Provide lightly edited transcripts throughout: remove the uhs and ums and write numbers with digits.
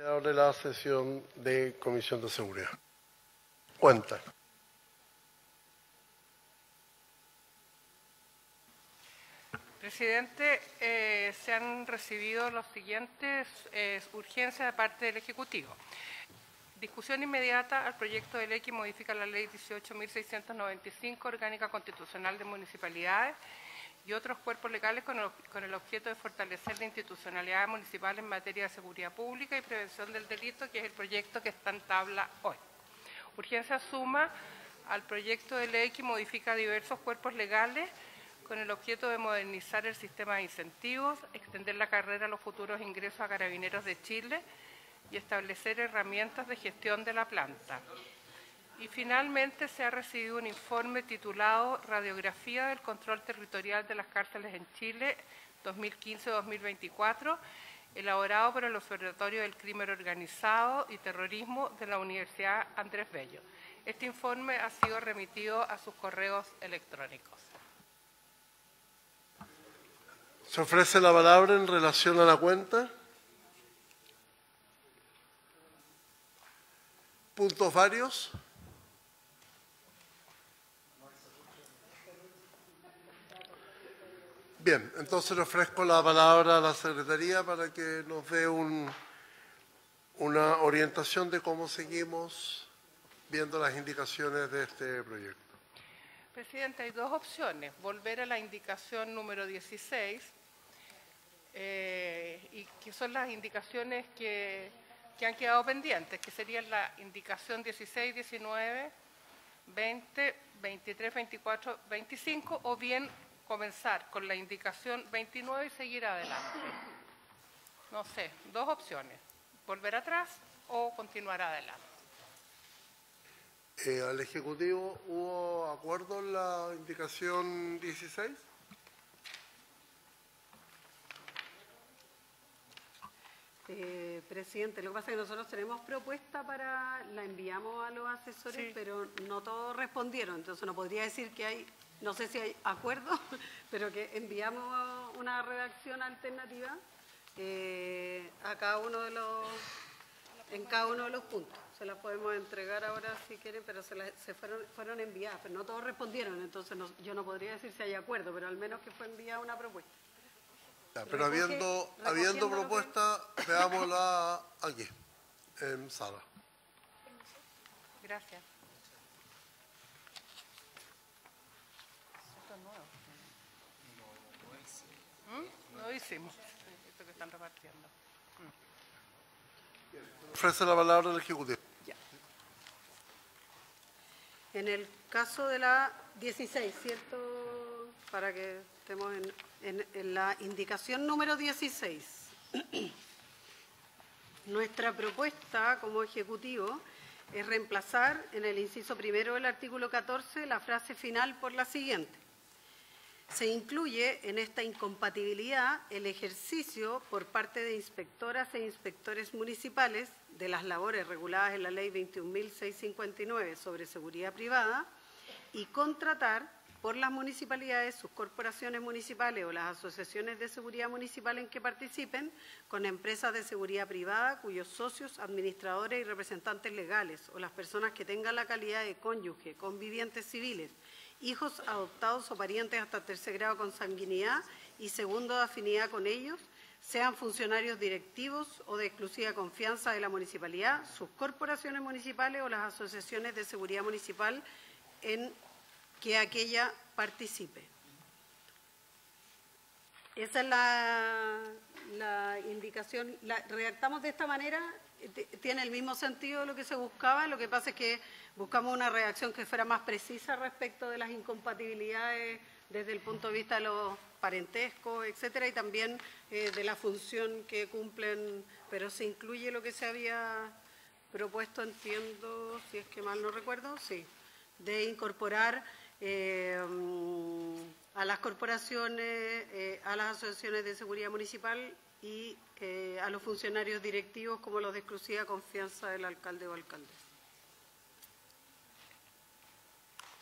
Se abre la sesión de Comisión de Seguridad. Cuenta. Presidente, se han recibido los siguientes urgencias de parte del Ejecutivo. Discusión inmediata al proyecto de ley que modifica la Ley 18.695, Orgánica Constitucional de Municipalidades y otros cuerpos legales con el objeto de fortalecer la institucionalidad municipal en materia de seguridad pública y prevención del delito, que es el proyecto que está en tabla hoy. Urgencia suma al proyecto de ley que modifica diversos cuerpos legales con el objeto de modernizar el sistema de incentivos, extender la carrera a los futuros ingresos a Carabineros de Chile y establecer herramientas de gestión de la planta. Y finalmente se ha recibido un informe titulado Radiografía del Control Territorial de las Cárceles en Chile 2015-2024, elaborado por el Observatorio del Crimen Organizado y Terrorismo de la Universidad Andrés Bello. Este informe ha sido remitido a sus correos electrónicos. Se ofrece la palabra en relación a la cuenta. ¿Puntos varios? Bien, entonces le ofrezco la palabra a la Secretaría para que nos dé una orientación de cómo seguimos viendo las indicaciones de este proyecto. Presidente, hay dos opciones. Volver a la indicación número 16, y que son las indicaciones que han quedado pendientes, que serían la indicación 16, 19, 20, 23, 24, 25, o bien comenzar con la indicación 29 y seguir adelante. No sé, dos opciones, volver atrás o continuar adelante. ¿Al Ejecutivo hubo acuerdo en la indicación 16? Presidente, lo que pasa es que nosotros tenemos propuesta la enviamos a los asesores, sí, pero no todos respondieron, entonces no podría decir que hay, no sé si hay acuerdo, pero que enviamos una redacción alternativa a cada uno de en cada uno de los puntos. Se las podemos entregar ahora si quieren, pero fueron enviadas, pero no todos respondieron, entonces yo no podría decir si hay acuerdo, pero al menos que fue enviada una propuesta. Ya, pero habiendo propuesta, veámosla aquí, en sala. Gracias. No hicimos. Esto que están repartiendo. Ofrece la palabra al Ejecutivo. Ya. En el caso de la 16, ¿cierto? Para que estemos en la indicación número 16. Nuestra propuesta como Ejecutivo es reemplazar en el inciso primero del artículo 14 la frase final por la siguiente. Se incluye en esta incompatibilidad el ejercicio por parte de inspectoras e inspectores municipales de las labores reguladas en la Ley 21.659 sobre seguridad privada y contratar por las municipalidades, sus corporaciones municipales o las asociaciones de seguridad municipal en que participen con empresas de seguridad privada cuyos socios, administradores y representantes legales o las personas que tengan la calidad de cónyuge, convivientes civiles, hijos adoptados o parientes hasta tercer grado con consanguinidad y segundo de afinidad con ellos, sean funcionarios directivos o de exclusiva confianza de la municipalidad, sus corporaciones municipales o las asociaciones de seguridad municipal en que aquella participe. Esa es la indicación. La redactamos de esta manera, tiene el mismo sentido de lo que se buscaba, lo que pasa es que buscamos una redacción que fuera más precisa respecto de las incompatibilidades desde el punto de vista de los parentescos, etcétera, y también de la función que cumplen, pero se incluye lo que se había propuesto, entiendo, si es que mal no recuerdo, sí, de incorporar a las corporaciones, a las asociaciones de seguridad municipal y a los funcionarios directivos como los de exclusiva confianza del alcalde o alcaldesa.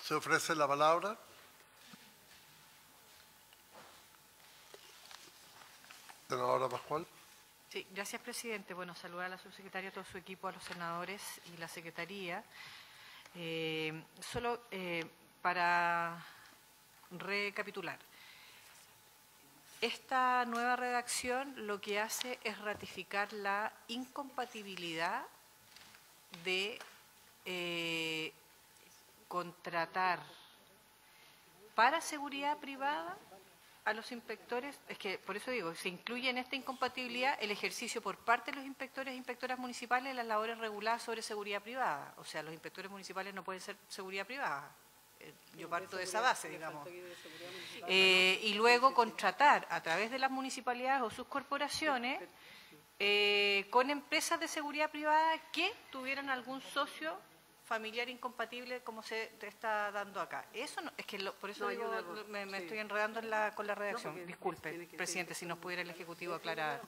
¿Se ofrece la palabra? Senadora Pascual. Sí, gracias, presidente. Bueno, saludar a la subsecretaria, a todo su equipo, a los senadores y la secretaría. Solo para recapitular. Esta nueva redacción lo que hace es ratificar la incompatibilidad de contratar para seguridad privada a los inspectores, es que por eso digo, se incluye en esta incompatibilidad el ejercicio por parte de los inspectores e inspectoras municipales de las labores reguladas sobre seguridad privada. O sea, los inspectores municipales no pueden ser seguridad privada. Yo parto de esa base, digamos. Y luego contratar a través de las municipalidades o sus corporaciones con empresas de seguridad privada que tuvieran algún socio familiar incompatible como se te está dando acá. Eso no, es que por eso digo, me estoy enredando con la redacción. No, disculpe, presidente, si nos pudiera el Ejecutivo aclarar.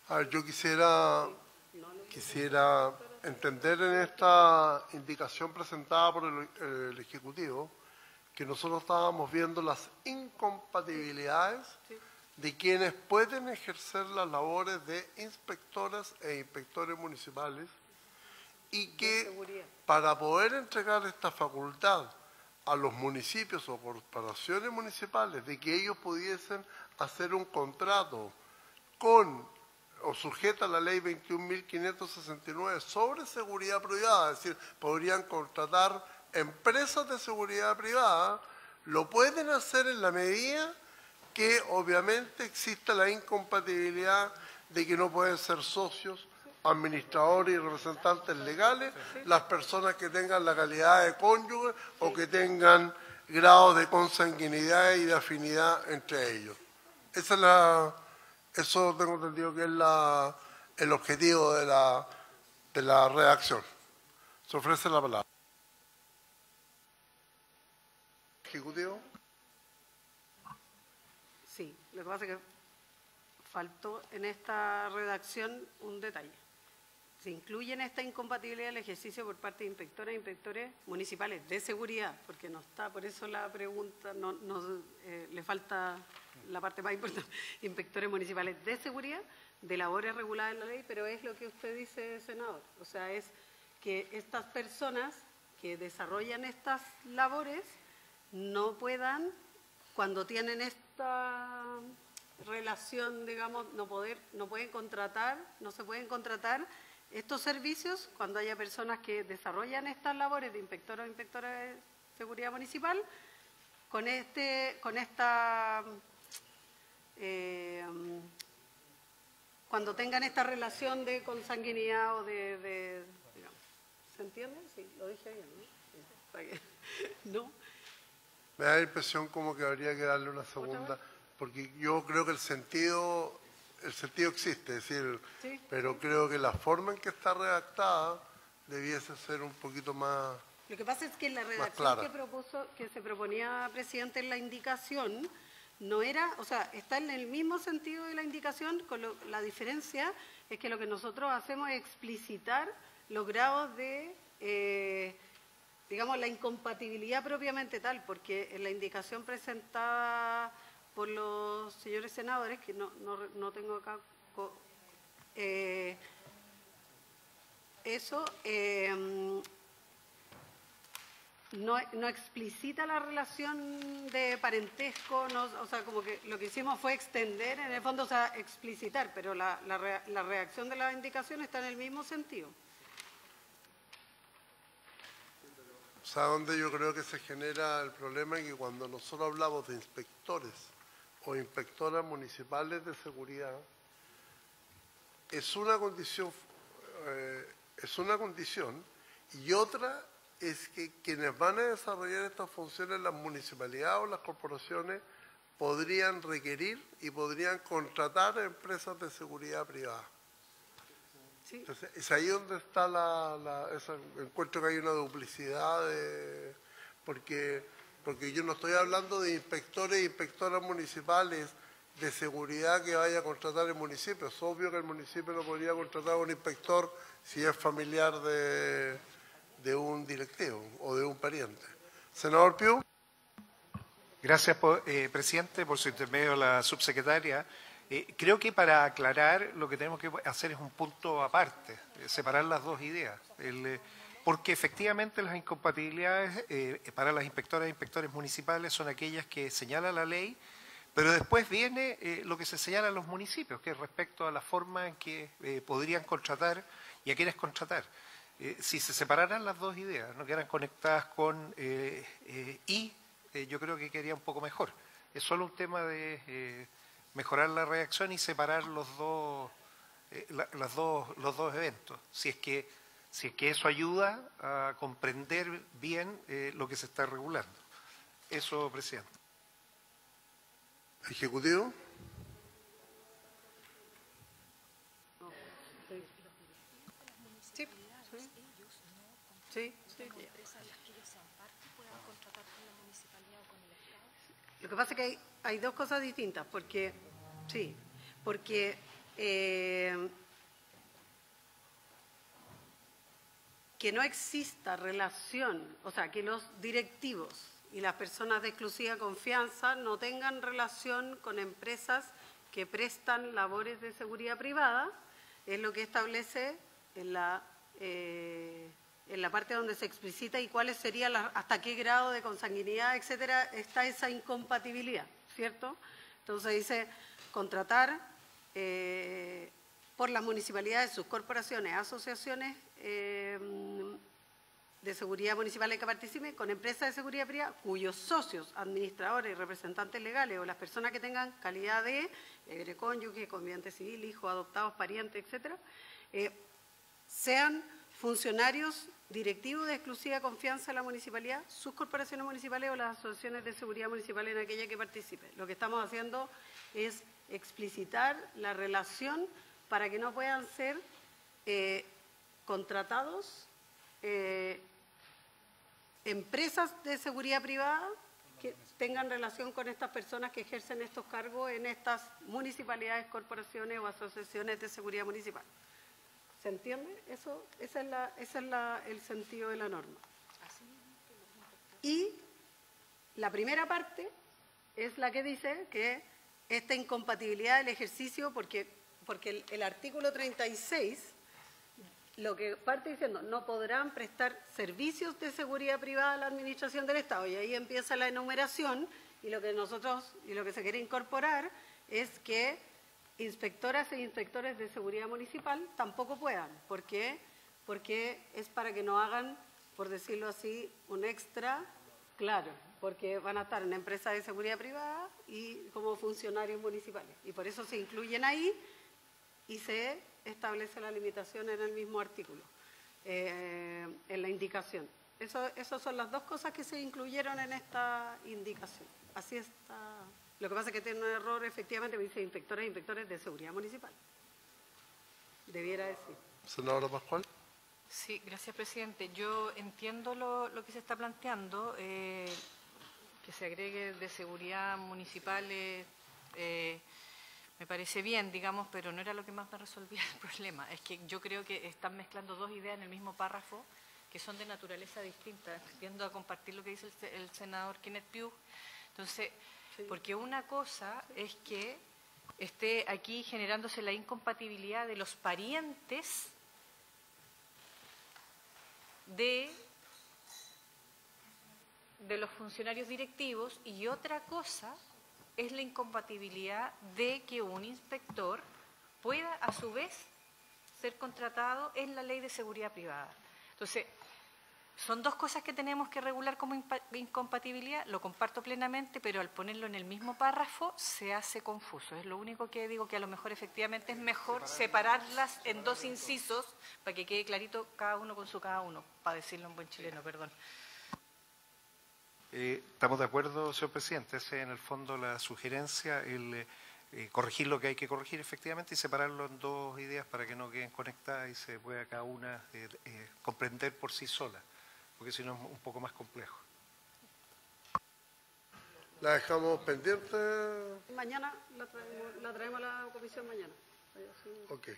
A ver, yo quisiera entender en esta indicación presentada por el Ejecutivo que nosotros estábamos viendo las incompatibilidades de quienes pueden ejercer las labores de inspectoras e inspectores municipales y que para poder entregar esta facultad a los municipios o corporaciones municipales de que ellos pudiesen hacer un contrato con o sujeta a la ley 21.569 sobre seguridad privada, es decir, podrían contratar empresas de seguridad privada, lo pueden hacer en la medida que obviamente exista la incompatibilidad de que no pueden ser socios, administradores y representantes legales, las personas que tengan la calidad de cónyuge o que tengan grados de consanguinidad y de afinidad entre ellos. Eso tengo entendido que es el objetivo de la redacción. Se ofrece la palabra. Ejecutivo. Sí, lo que pasa es que faltó en esta redacción un detalle. Se incluye en esta incompatibilidad el ejercicio por parte de inspectoras e inspectores municipales de seguridad, porque no está, por eso la pregunta, le falta la parte más importante, inspectores municipales de seguridad, de labores reguladas en la ley, pero es lo que usted dice, senador. O sea, es que estas personas que desarrollan estas labores no puedan, cuando tienen esta relación, digamos, no se pueden contratar estos servicios cuando haya personas que desarrollan estas labores de inspector o inspectora de seguridad municipal cuando tengan esta relación de consanguinidad o digamos, ¿se entiende? Sí, lo dije bien, ¿no? ¿No? Me da la impresión como que habría que darle una segunda, porque yo creo que el sentido existe, es decir, ¿sí? Pero creo que la forma en que está redactada debiese ser un poquito más. Lo que pasa es que la redacción que se proponía, presidente, en la indicación no era, o sea, está en el mismo sentido de la indicación, la diferencia es que lo que nosotros hacemos es explicitar los grados de digamos, la incompatibilidad propiamente tal, porque en la indicación presentada por los señores senadores, que no tengo acá, eso no explicita la relación de parentesco, o sea, como que lo que hicimos fue extender, en el fondo, o sea, explicitar, pero la redacción de la indicación está en el mismo sentido. O sea, donde yo creo que se genera el problema es que cuando nosotros hablamos de inspectores o inspectoras municipales de seguridad, es una condición y otra es que quienes van a desarrollar estas funciones, las municipalidades o las corporaciones, podrían requerir y podrían contratar a empresas de seguridad privada. Sí. Entonces, es ahí donde está encuentro que hay una duplicidad, porque yo no estoy hablando de inspectores e inspectoras municipales de seguridad que vaya a contratar el municipio. Es obvio que el municipio no podría contratar a un inspector si es familiar de un directivo o de un pariente. Senador Piu. Gracias, presidente, por su intermedio a la subsecretaria. Creo que para aclarar lo que tenemos que hacer es un punto aparte, separar las dos ideas. Porque efectivamente las incompatibilidades para las inspectoras e inspectores municipales son aquellas que señala la ley, pero después viene lo que se señala en los municipios, que es respecto a la forma en que podrían contratar y a quiénes contratar. Si se separaran las dos ideas, no quedaran conectadas con yo creo que quedaría un poco mejor. Es solo un tema de mejorar la redacción y separar los dos eventos. Si es que eso ayuda a comprender bien lo que se está regulando. Eso, presidente. Ejecutivo. Sí. Sí. Lo que pasa es que hay dos cosas distintas, porque que no exista relación, o sea, que los directivos y las personas de exclusiva confianza no tengan relación con empresas que prestan labores de seguridad privada, es lo que establece en la parte donde se explicita y cuáles serían hasta qué grado de consanguinidad, etcétera, está esa incompatibilidad, ¿cierto? Entonces dice contratar por las municipalidades, sus corporaciones, asociaciones de seguridad municipales que participen con empresas de seguridad privada cuyos socios, administradores y representantes legales o las personas que tengan calidad de cónyuge, conviviente civil, hijos, adoptados, parientes, etcétera, sean funcionarios directivos de exclusiva confianza de la municipalidad, sus corporaciones municipales o las asociaciones de seguridad municipal en aquella que participe. Lo que estamos haciendo es explicitar la relación para que no puedan ser contratados empresas de seguridad privada que tengan relación con estas personas que ejercen estos cargos en estas municipalidades, corporaciones o asociaciones de seguridad municipal. ¿Se entiende? Ese es el sentido de la norma. Y la primera parte es la que dice que esta incompatibilidad del ejercicio, porque el artículo 36, lo que parte diciendo, no podrán prestar servicios de seguridad privada a la administración del Estado. Y ahí empieza la enumeración y lo que se quiere incorporar es que inspectoras e inspectores de seguridad municipal tampoco puedan. ¿Por qué? Porque es para que no hagan, por decirlo así, un extra, claro, porque van a estar en empresas de seguridad privada y como funcionarios municipales. Y por eso se incluyen ahí y se establece la limitación en el mismo artículo, en la indicación. Esas son las dos cosas que se incluyeron en esta indicación. Así está. Lo que pasa es que tiene un error, efectivamente, me dice inspectores e inspectores de seguridad municipal. Debiera decir. Senadora Pascual. Sí, gracias, presidente. Yo entiendo lo que se está planteando, que se agregue de seguridad municipal, me parece bien, digamos, pero no era lo que más me resolvía el problema. Es que yo creo que están mezclando dos ideas en el mismo párrafo que son de naturaleza distinta. Tiendo a compartir lo que dice el senador Kenneth Pugh. Entonces, porque una cosa es que esté aquí generándose la incompatibilidad de los parientes de los funcionarios directivos y otra cosa es la incompatibilidad de que un inspector pueda a su vez ser contratado en la ley de seguridad privada. Entonces, son dos cosas que tenemos que regular como incompatibilidad, lo comparto plenamente, pero al ponerlo en el mismo párrafo se hace confuso. Es lo único que digo, que a lo mejor efectivamente es mejor separarlas en dos incisos para que quede clarito cada uno con su cada uno, para decirlo en buen chileno, perdón. Estamos de acuerdo, señor presidente. Esa es en el fondo la sugerencia, el corregir lo que hay que corregir efectivamente y separarlo en dos ideas para que no queden conectadas y se pueda cada una comprender por sí sola, porque si no es un poco más complejo. ¿La dejamos pendiente? Mañana la traemos a la comisión mañana. Ok.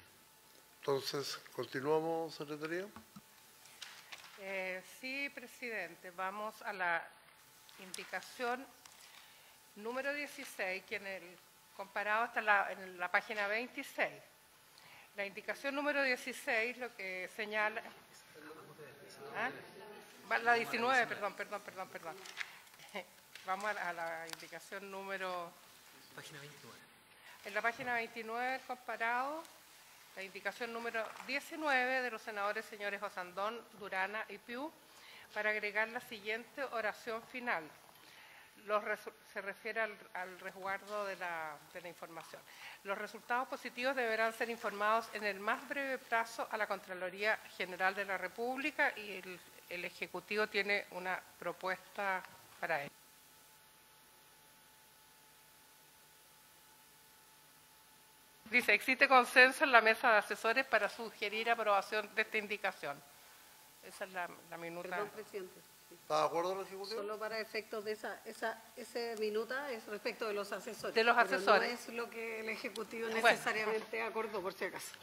Entonces, ¿continuamos, secretaría? Sí, presidente. Vamos a la indicación número 16, que en el comparado está en la página 26. La indicación número 16 lo que señala... ¿Ah? La 19, perdón. Vamos a la indicación número... Página 29. En la página 29 del comparado, la indicación número 19 de los senadores señores Osandón, Durana y Piu, para agregar la siguiente oración final. Se refiere al resguardo de la información. Los resultados positivos deberán ser informados en el más breve plazo a la Contraloría General de la República y el Ejecutivo tiene una propuesta para ello. Dice, existe consenso en la mesa de asesores para sugerir aprobación de esta indicación. Esa es la minuta. Perdón, presidente. ¿Está de acuerdo el Ejecutivo? Solo para efectos de esa minuta es respecto de los asesores. De los asesores. Pero no es lo que el Ejecutivo Bueno. necesariamente acordó, por si acaso.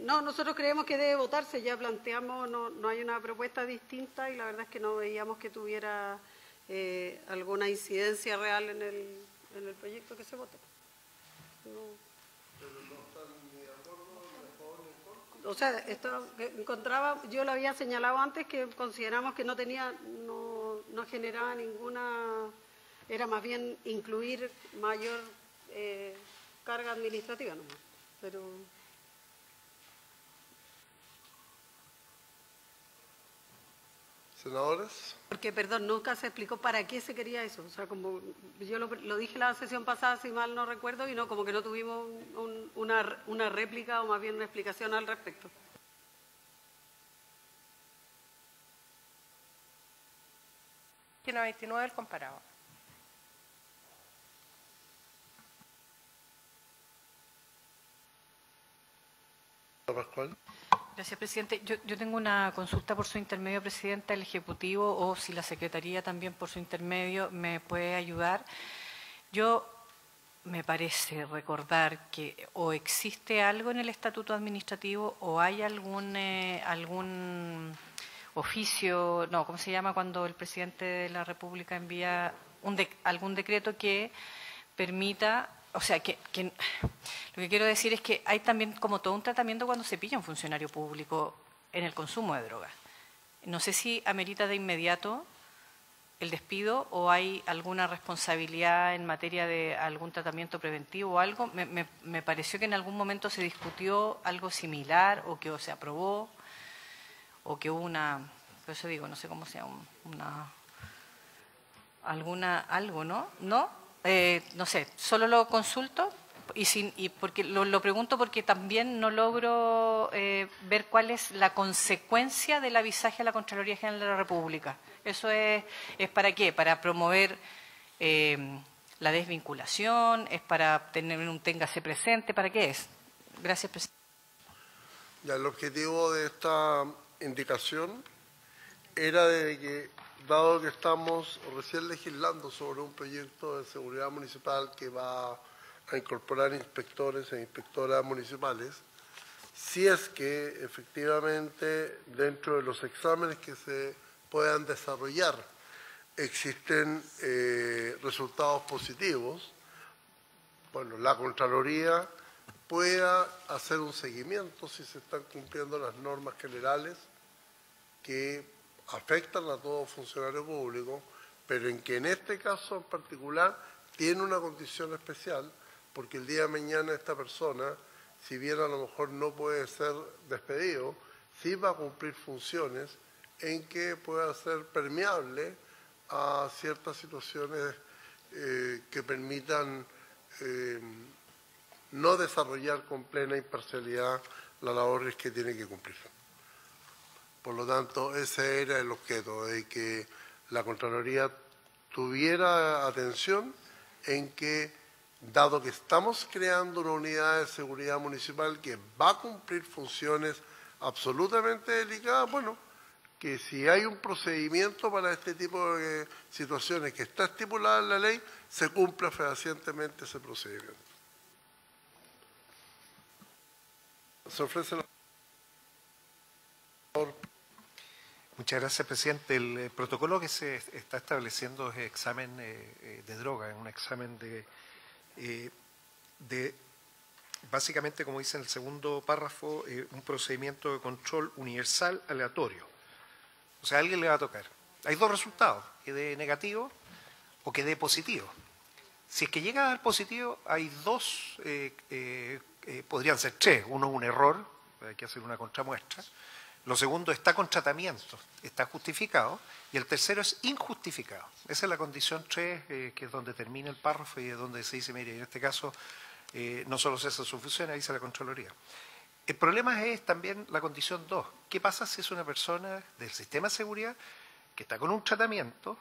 No, nosotros creemos que debe votarse. Ya planteamos, no hay una propuesta distinta y la verdad es que no veíamos que tuviera alguna incidencia real en el proyecto que se vota. O sea, esto encontraba, yo lo había señalado antes que consideramos que no generaba ninguna, era más bien incluir mayor carga administrativa nomás. Pero Senadores. porque, perdón, nunca se explicó para qué se quería eso. O sea, como yo lo dije la sesión pasada, si mal no recuerdo, y no, como que no tuvimos una réplica o más bien una explicación al respecto. Página 29 del comparado. Pascual. Gracias, presidente. Yo tengo una consulta por su intermedio, presidenta, el Ejecutivo, o si la Secretaría también por su intermedio me puede ayudar. Me parece recordar que o existe algo en el Estatuto Administrativo o hay algún oficio, no, ¿cómo se llama cuando el presidente de la República envía algún decreto que permita... O sea, que lo que quiero decir es que hay también como todo un tratamiento cuando se pilla un funcionario público en el consumo de drogas. No sé si amerita de inmediato el despido o hay alguna responsabilidad en materia de algún tratamiento preventivo o algo. Me pareció que en algún momento se discutió algo similar o que se aprobó o que hubo por eso digo, no sé cómo sea, algo, ¿no? ¿No? No sé, solo lo consulto y porque lo pregunto porque también no logro ver cuál es la consecuencia del avisaje a la Contraloría General de la República. ¿Eso es para qué? ¿Para promover la desvinculación? ¿Es para tener un téngase presente? ¿Para qué es? Gracias, presidente. Ya, el objetivo de esta indicación era de que, dado que estamos recién legislando sobre un proyecto de seguridad municipal que va a incorporar inspectores e inspectoras municipales, si es que efectivamente dentro de los exámenes que se puedan desarrollar existen resultados positivos, bueno, la Contraloría pueda hacer un seguimiento si se están cumpliendo las normas generales que afectan a todo funcionario público, pero en que en este caso en particular tiene una condición especial, porque el día de mañana esta persona, si bien a lo mejor no puede ser despedido, sí va a cumplir funciones en que pueda ser permeable a ciertas situaciones que permitan no desarrollar con plena imparcialidad las labores que tiene que cumplir. Por lo tanto, ese era el objeto, de que la Contraloría tuviera atención en que, dado que estamos creando una unidad de seguridad municipal que va a cumplir funciones absolutamente delicadas, bueno, que si hay un procedimiento para este tipo de situaciones que está estipulada en la ley, se cumpla fehacientemente ese procedimiento. Se ofrece la... Muchas gracias, presidente. El protocolo que se está estableciendo es examen de droga, es un examen de básicamente, como dice en el segundo párrafo, un procedimiento de control universal aleatorio. O sea, a alguien le va a tocar. Hay dos resultados, que dé negativo o que dé positivo. Si es que llega a dar positivo, hay dos, podrían ser tres. Uno es un error, hay que hacer una contramuestra. Lo segundo está con tratamiento, está justificado. Y el tercero es injustificado. Esa es la condición 3, que es donde termina el párrafo y es donde se dice, mire, en este caso no solo cesa su función, ahí dice la Contraloría. El problema es también la condición 2. ¿Qué pasa si es una persona del sistema de seguridad que está con un tratamiento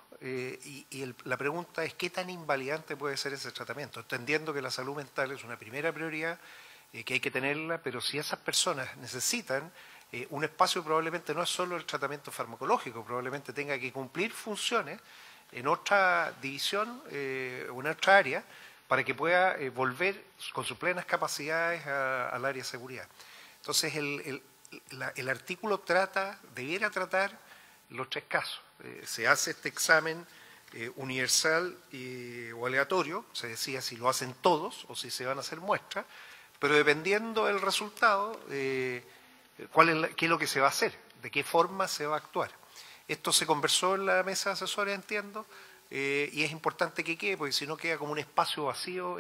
la pregunta es qué tan invalidante puede ser ese tratamiento? Entendiendo que la salud mental es una primera prioridad, que hay que tenerla, pero si esas personas necesitan un espacio, probablemente no es solo el tratamiento farmacológico, probablemente tenga que cumplir funciones en otra división o en otra área para que pueda volver con sus plenas capacidades al área de seguridad. Entonces, el artículo debiera tratar los tres casos. Se hace este examen universal o aleatorio, se decía si lo hacen todos o si se van a hacer muestras, pero dependiendo del resultado, qué es lo que se va a hacer, de qué forma se va a actuar. Esto se conversó en la mesa de asesores, entiendo, y es importante que quede, porque si no queda como un espacio vacío,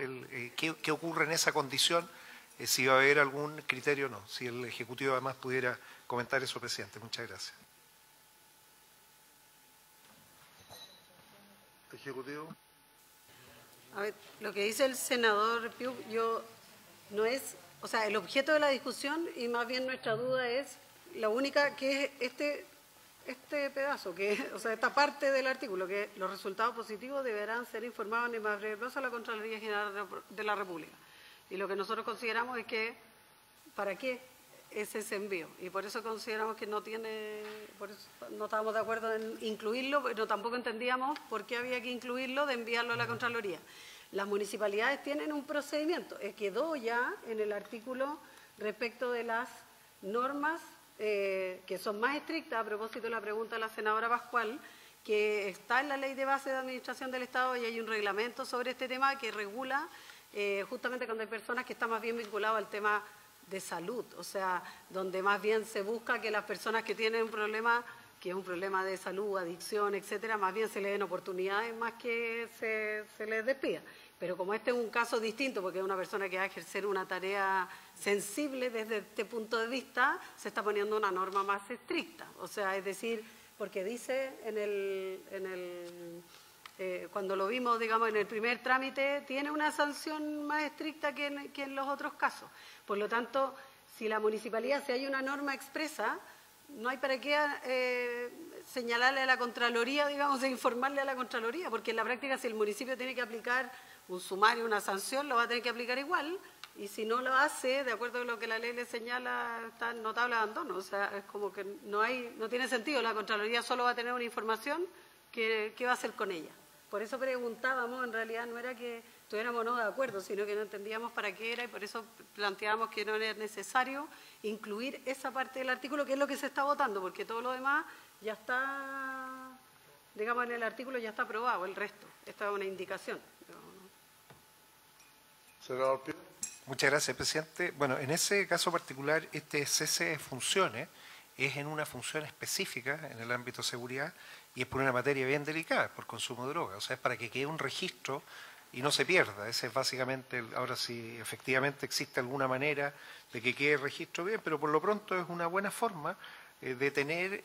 ¿qué ocurre en esa condición? Si va a haber algún criterio o no. Si el Ejecutivo además pudiera comentar eso, presidente. Muchas gracias. Ejecutivo. A ver, lo que dice el senador Piuk, no es, o sea, el objeto de la discusión y más bien nuestra duda es la única que es este pedazo, o sea, esta parte del artículo, que los resultados positivos deberán ser informados en el más breve plazo a la Contraloría General de la República. Y lo que nosotros consideramos es que, ¿para qué es ese envío? Y por eso consideramos que por eso no estábamos de acuerdo en incluirlo, pero tampoco entendíamos por qué había que incluirlo de enviarlo a la Contraloría. Las municipalidades tienen un procedimiento, quedó ya en el artículo respecto de las normas que son más estrictas, a propósito de la pregunta de la senadora Pascual, que está en la Ley de Base de Administración del Estado y hay un reglamento sobre este tema que regula justamente cuando hay personas que están más bien vinculadas al tema de salud, o sea, donde más bien se busca que las personas que tienen un problema, que es un problema de salud, adicción, etcétera, más bien se les den oportunidades más que se les despida. Pero como este es un caso distinto, porque es una persona que va a ejercer una tarea sensible desde este punto de vista, se está poniendo una norma más estricta. O sea, es decir, porque dice cuando lo vimos, digamos, en el primer trámite, tiene una sanción más estricta que en los otros casos. Por lo tanto, si la municipalidad, si hay una norma expresa, no hay para qué señalarle a la Contraloría, digamos, e informarle a la Contraloría, porque en la práctica, si el municipio tiene que aplicar un sumario, una sanción, lo va a tener que aplicar igual, y si no lo hace, de acuerdo a lo que la ley le señala, está en notable abandono. O sea, es como que no tiene sentido. La Contraloría solo va a tener una información que va a hacer con ella. Por eso preguntábamos, en realidad no era que estuviéramos no de acuerdo, sino que no entendíamos para qué era y por eso planteábamos que no era necesario incluir esa parte del artículo, que es lo que se está votando, porque todo lo demás ya está, digamos, en el artículo ya está aprobado, el resto. Esta es una indicación. Senador Piuk. Muchas gracias, presidente. Bueno, en ese caso particular, este cese de funciones es en una función específica en el ámbito de seguridad y es por una materia bien delicada, por consumo de droga. O sea, es para que quede un registro y no se pierda. Ese es básicamente, ahora si efectivamente existe alguna manera de que quede el registro bien, pero por lo pronto es una buena forma de tener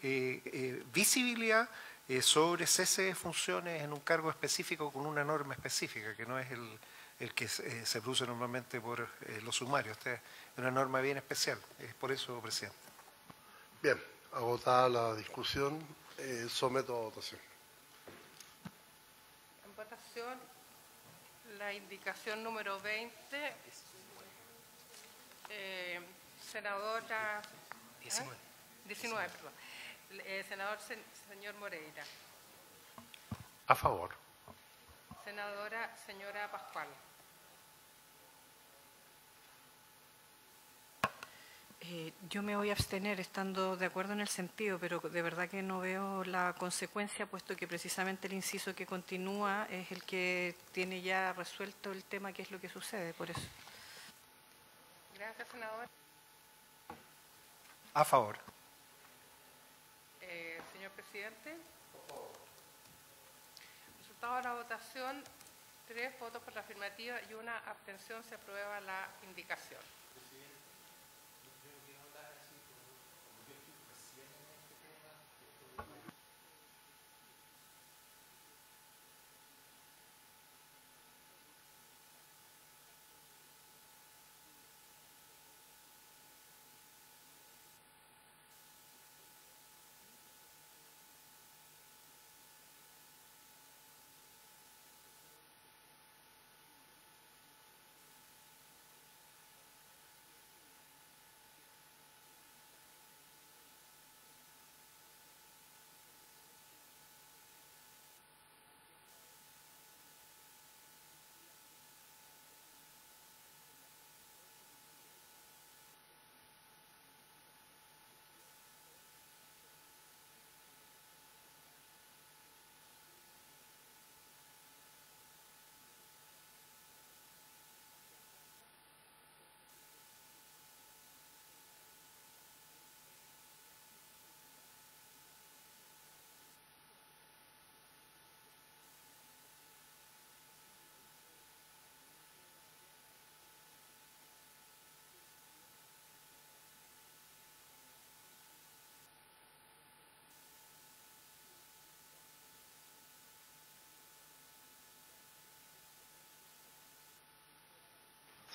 visibilidad sobre cese de funciones en un cargo específico con una norma específica, que no es el que se produce normalmente por los sumarios. Esta es una norma bien especial. Es por eso, presidente. Bien, agotada la discusión, someto a votación. En votación, la indicación número 20, senadora... 19, perdón. Senador señor Moreira. A favor. Señora Pascual. Yo me voy a abstener estando de acuerdo en el sentido, pero de verdad que no veo la consecuencia, puesto que precisamente el inciso que continúa es el que tiene ya resuelto el tema, que es lo que sucede, por eso. Gracias, senador. A favor. Señor presidente. Resultado de la votación, 3 votos por la afirmativa y 1 abstención. Se aprueba la indicación.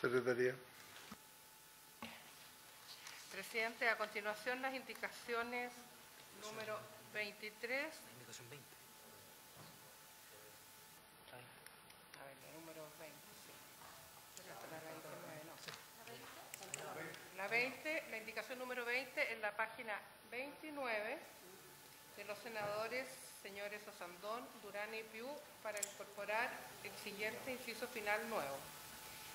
Secretaría. Presidente, a continuación las indicaciones número 23. Indicación 20. A ver, la número 20, sí. La 20, la indicación número 20 en la página 29 de los senadores señores Osandón, Durán y Piu para incorporar el siguiente inciso final nuevo.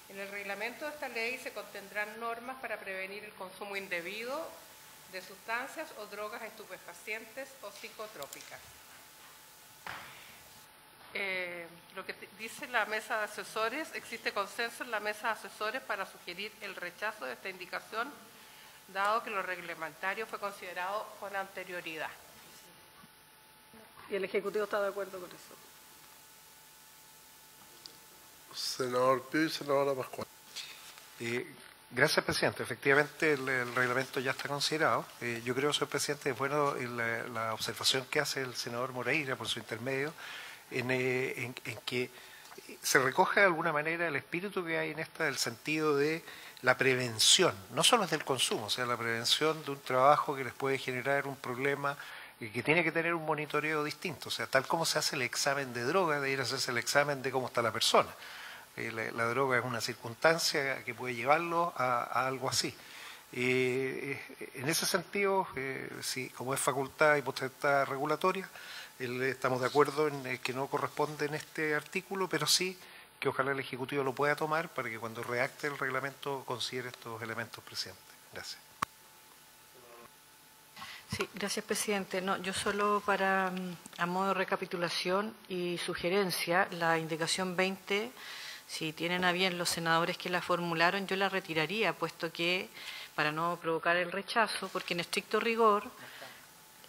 En el reglamento de esta ley se contendrán normas para prevenir el consumo indebido de sustancias o drogas estupefacientes o psicotrópicas. Lo que dice la mesa de asesores, existe consenso en la mesa de asesores para sugerir el rechazo de esta indicación, dado que lo reglamentario fue considerado con anterioridad. Y el Ejecutivo está de acuerdo con eso. Senador Pío y senadora Pascual. Gracias, presidente. Efectivamente, el reglamento ya está considerado. Yo creo, señor presidente, es bueno la observación que hace el senador Moreira por su intermedio, en que se recoge de alguna manera el espíritu que hay en esta, del sentido de la prevención, no solo es del consumo, o sea, la prevención de un trabajo que les puede generar un problema y que tiene que tener un monitoreo distinto, o sea, tal como se hace el examen de droga, de ir a hacerse el examen de cómo está la persona. La droga es una circunstancia que puede llevarlo a algo así. En ese sentido, sí, como es facultad y potestad regulatoria, estamos de acuerdo en que no corresponde en este artículo, pero sí que ojalá el Ejecutivo lo pueda tomar para que cuando redacte el reglamento considere estos elementos presentes. Gracias. Sí, gracias, presidente. No, yo solo para, a modo de recapitulación y sugerencia, la indicación 20, si tienen a bien los senadores que la formularon, yo la retiraría, puesto que, para no provocar el rechazo, porque en estricto rigor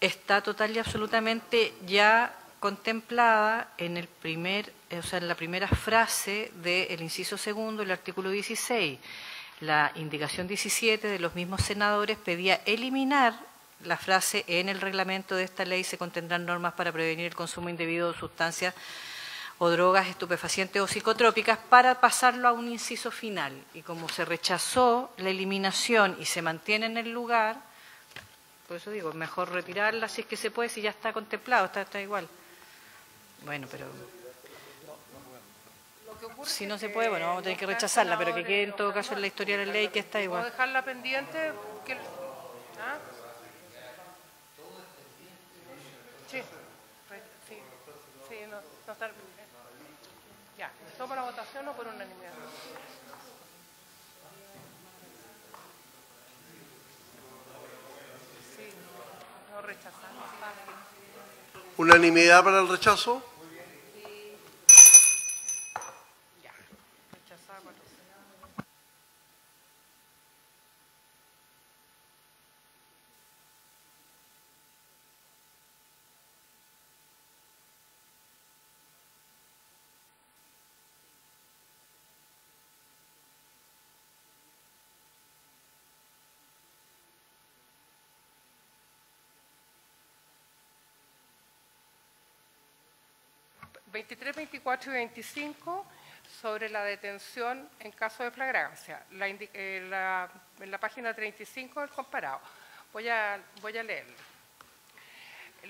está total y absolutamente ya contemplada en el en la primera frase del inciso segundo del artículo 16. La indicación 17 de los mismos senadores pedía eliminar la frase: en el reglamento de esta ley se contendrán normas para prevenir el consumo indebido de sustancias o drogas estupefacientes o psicotrópicas, para pasarlo a un inciso final. Y como se rechazó la eliminación y se mantiene en el lugar, por eso digo, mejor retirarla si es que se puede, si ya está contemplado, está igual. Bueno, pero si no se puede, bueno, vamos a tener que rechazarla, pero que quede en todo caso en la historia de la ley que está igual. ¿Puedo dejarla pendiente? ¿Ah? Sí, sí, no está. Ya, ¿toma la votación o por unanimidad? rechazar. ¿Unanimidad para el rechazo? Ya. Rechazar, bueno. ...23, 24 y 25... sobre la detención en caso de flagrancia. En la página 35 del comparado. Voy a leerlo.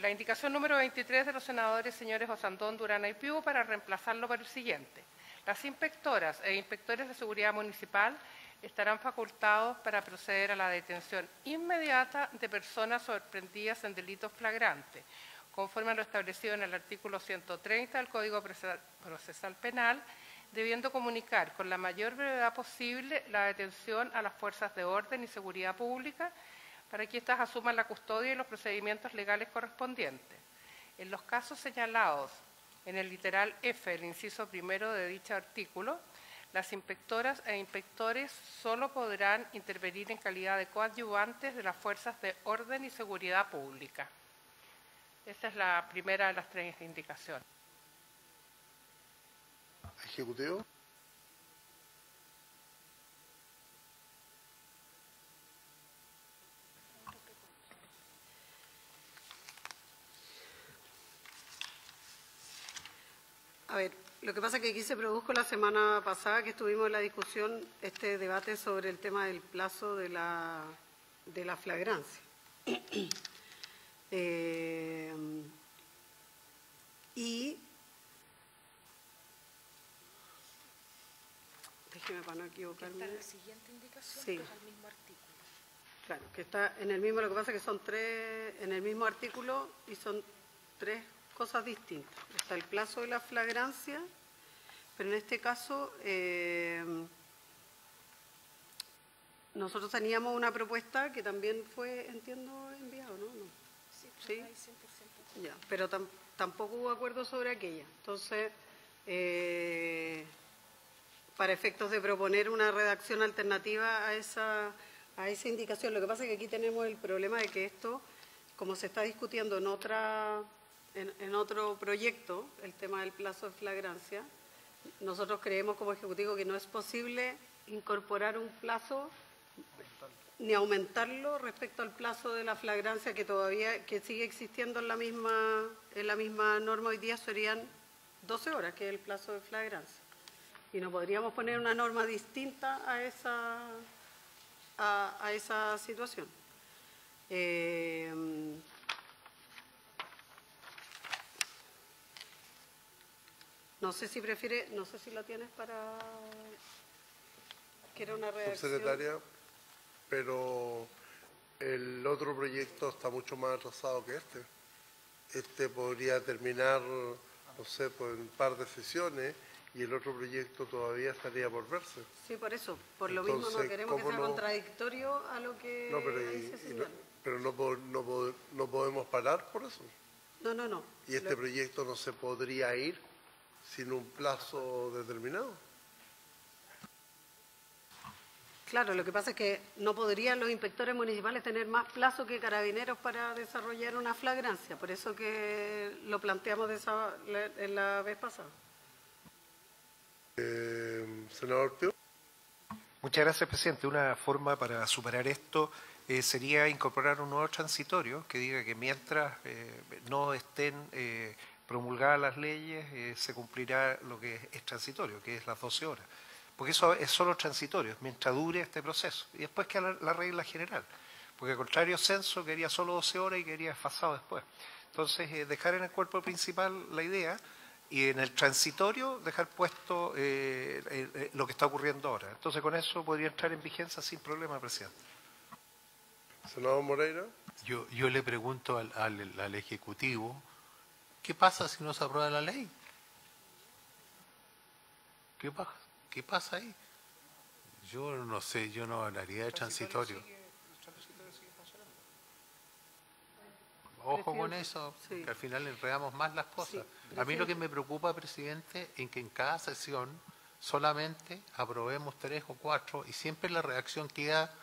La indicación número 23 de los senadores señores Osandón, Durana y Piu para reemplazarlo por el siguiente. Las inspectoras e inspectores de seguridad municipal estarán facultados para proceder a la detención inmediata de personas sorprendidas en delitos flagrantes, conforme a lo establecido en el artículo 130 del Código Procesal Penal, debiendo comunicar con la mayor brevedad posible la detención a las fuerzas de orden y seguridad pública para que éstas asuman la custodia y los procedimientos legales correspondientes. En los casos señalados en el literal F del inciso primero de dicho artículo, las inspectoras e inspectores solo podrán intervenir en calidad de coadyuvantes de las fuerzas de orden y seguridad pública. Esta es la primera de las tres indicaciones. Ejecutivo. A ver, lo que pasa es que aquí se produjo la semana pasada que estuvimos en la discusión, este debate sobre el tema del plazo de la flagrancia. Y déjeme para no equivocarme. Está la siguiente indicación, Sí. que es al mismo artículo. Claro, que está en el mismo, lo que pasa es que son tres, en el mismo artículo y son tres cosas distintas. Está el plazo de la flagrancia, pero en este caso nosotros teníamos una propuesta que también fue, entiendo, enviado, ¿no? Sí, ¿Sí? hay 100%. Ya, pero tampoco hubo acuerdo sobre aquella. Entonces, para efectos de proponer una redacción alternativa a esa indicación, lo que pasa es que aquí tenemos el problema de que esto, como se está discutiendo en otro proyecto, el tema del plazo de flagrancia, nosotros creemos como Ejecutivo que no es posible incorporar un plazo ni aumentarlo respecto al plazo de la flagrancia que sigue existiendo en la misma norma hoy día, serían 12 horas, que es el plazo de flagrancia. Y no podríamos poner una norma distinta a esa situación. No sé si lo tienes para que era una redacción. Secretaria, pero el otro proyecto está mucho más atrasado que este. Este podría terminar, no sé, pues, en un par de sesiones y el otro proyecto todavía estaría por verse. Sí, por eso. Por lo mismo no Entonces, queremos que sea ¿cómo no? contradictorio a lo que No, pero, ahí se señala. no podemos parar por eso. No. Y este proyecto no se podría ir sin un plazo determinado. Claro, lo que pasa es que no podrían los inspectores municipales tener más plazo que carabineros para desarrollar una flagrancia. Por eso que lo planteamos en la vez pasada. Senador Pío. Muchas gracias, presidente. Una forma para superar esto sería incorporar un nuevo transitorio que diga que mientras no estén promulgadas las leyes, se cumplirá lo que es transitorio, que es las 12 horas. Porque eso es solo transitorio, mientras dure este proceso. Y después queda la regla general. Porque al contrario, Censo quería solo 12 horas y quería desfasado después. Entonces, dejar en el cuerpo principal la idea y en el transitorio dejar puesto lo que está ocurriendo ahora. Entonces, con eso podría entrar en vigencia sin problema, presidente. Senador Moreira. Yo le pregunto al Ejecutivo, ¿qué pasa si no se aprueba la ley? ¿Qué pasa ahí? Yo no sé, yo no hablaría de transitorio. ojo con Presidente. eso, Sí. que al final enredamos más las cosas. Sí, A mí lo que me preocupa, presidente, es que en cada sesión solamente aprobemos 3 o 4 y siempre la reacción queda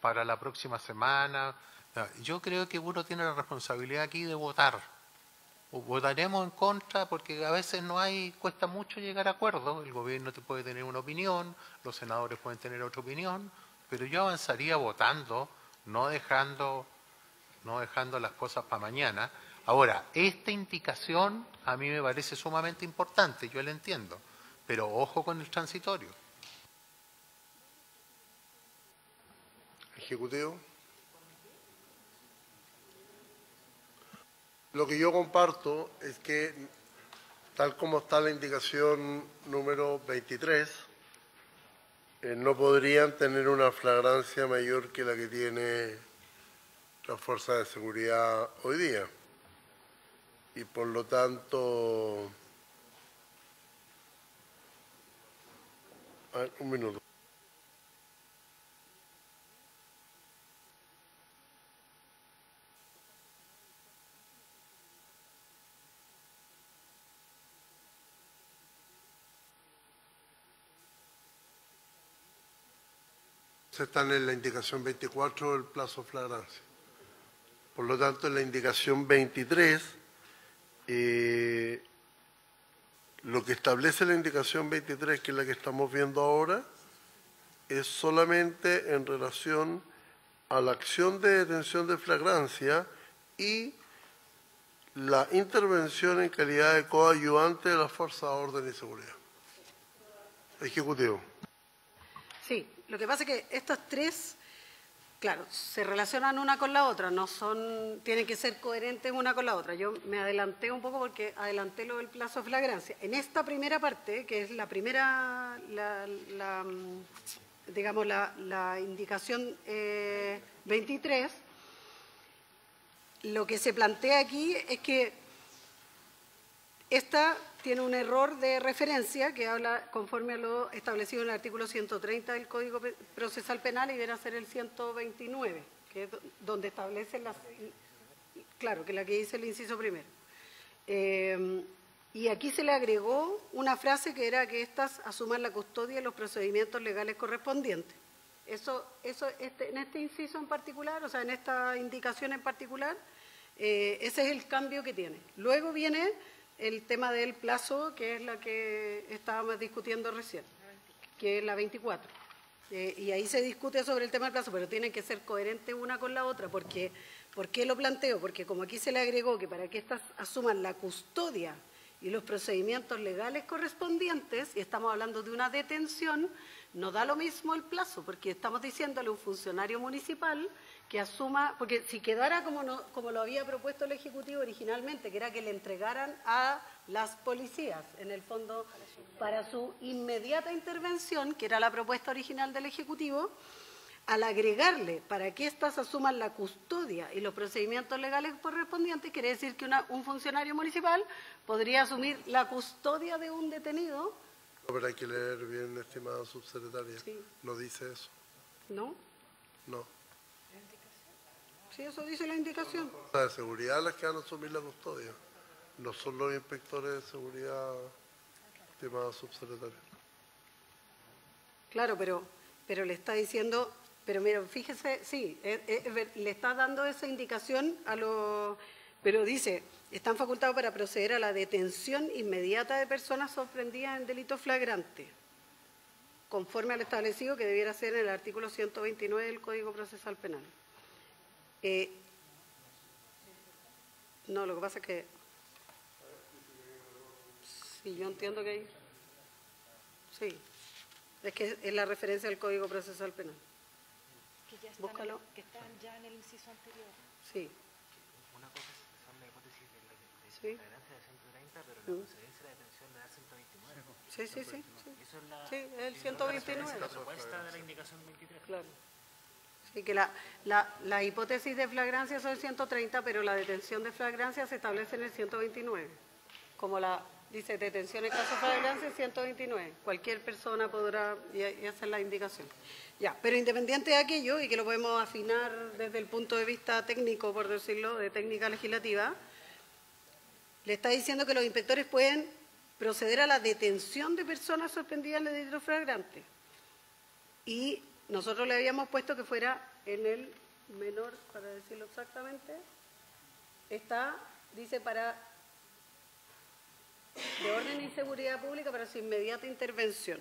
para la próxima semana. Yo creo que uno tiene la responsabilidad aquí de votar. O votaremos en contra porque a veces cuesta mucho llegar a acuerdos. El gobierno puede tener una opinión, los senadores pueden tener otra opinión, pero yo avanzaría votando, no dejando las cosas para mañana. Ahora, esta indicación a mí me parece sumamente importante, yo la entiendo, pero ojo con el transitorio. Ejecutivo. Lo que yo comparto es que, tal como está la indicación número 23, no podrían tener una flagrancia mayor que la que tiene la fuerza de seguridad hoy día. Y por lo tanto... A ver, un minuto. Están en la indicación 24 del plazo de flagrancia. Por lo tanto, en la indicación 23, lo que establece la indicación 23, que es la que estamos viendo ahora, es solamente en relación a la acción de detención de flagrancia y la intervención en calidad de coayudante de las fuerzas de orden y seguridad. Ejecutivo. Sí, lo que pasa es que estas tres, claro, se relacionan una con la otra, tienen que ser coherentes una con la otra. Yo me adelanté un poco porque adelanté lo del plazo de flagrancia. En esta primera parte, que es la primera, digamos, la indicación 23, lo que se plantea aquí es que esta tiene un error de referencia que habla conforme a lo establecido en el artículo 130 del Código Procesal Penal y deberá ser el 129, que es donde establece claro, que es la que dice el inciso primero. Y aquí se le agregó una frase que era que éstas asuman la custodia de los procedimientos legales correspondientes. En este inciso en particular, o sea, en esta indicación en particular, ese es el cambio que tiene. Luego viene el tema del plazo, que es la que estábamos discutiendo recién, que es la 24. Y ahí se discute sobre el tema del plazo, pero tienen que ser coherentes una con la otra. ¿Por qué lo planteo? Porque como aquí se le agregó que para que éstas asuman la custodia y los procedimientos legales correspondientes, y estamos hablando de una detención, no da lo mismo el plazo, porque estamos diciéndole a un funcionario municipal que asuma, porque si quedara como lo había propuesto el Ejecutivo originalmente, que era que le entregaran a las policías, en el fondo, para su inmediata intervención, que era la propuesta original del Ejecutivo, al agregarle para que éstas asuman la custodia y los procedimientos legales correspondientes, quiere decir que un funcionario municipal podría asumir la custodia de un detenido. Pero hay que leer bien, estimada subsecretaria. Sí. ¿No dice eso? ¿No? No. Sí, eso dice la indicación. Las de seguridad las que van a asumir la custodia. No son los inspectores de seguridad, estimada subsecretaria. Claro, pero le está diciendo, pero mira, fíjese, sí, le está dando esa indicación pero dice, están facultados para proceder a la detención inmediata de personas sorprendidas en delito flagrante, conforme al establecido que debiera ser en el artículo 129 del Código Procesal Penal. No, lo que pasa es que sí, yo entiendo que hay, sí, es que es la referencia al Código Procesal Penal. Que ya están, Búscalo. que están ya en el inciso anterior. Sí. Una cosa son las hipótesis de Sí. flagrancia de 130, pero la procedencia de la detención le da 129. Sí. Eso es la, Sí, es el 129. la propuesta de la indicación 23. Claro. Sí, que la hipótesis de flagrancia son el 130, pero la detención de flagrancia se establece en el 129, como la dice detención en caso de flagrancia 129. Cualquier persona podrá, y esa es la indicación. Ya, pero independiente de aquello, y que lo podemos afinar desde el punto de vista técnico, por decirlo, de técnica legislativa, le está diciendo que los inspectores pueden proceder a la detención de personas suspendidas en el delito flagrante. Y nosotros le habíamos puesto que fuera en el menor, para decirlo exactamente, dice de orden y seguridad pública para su inmediata intervención.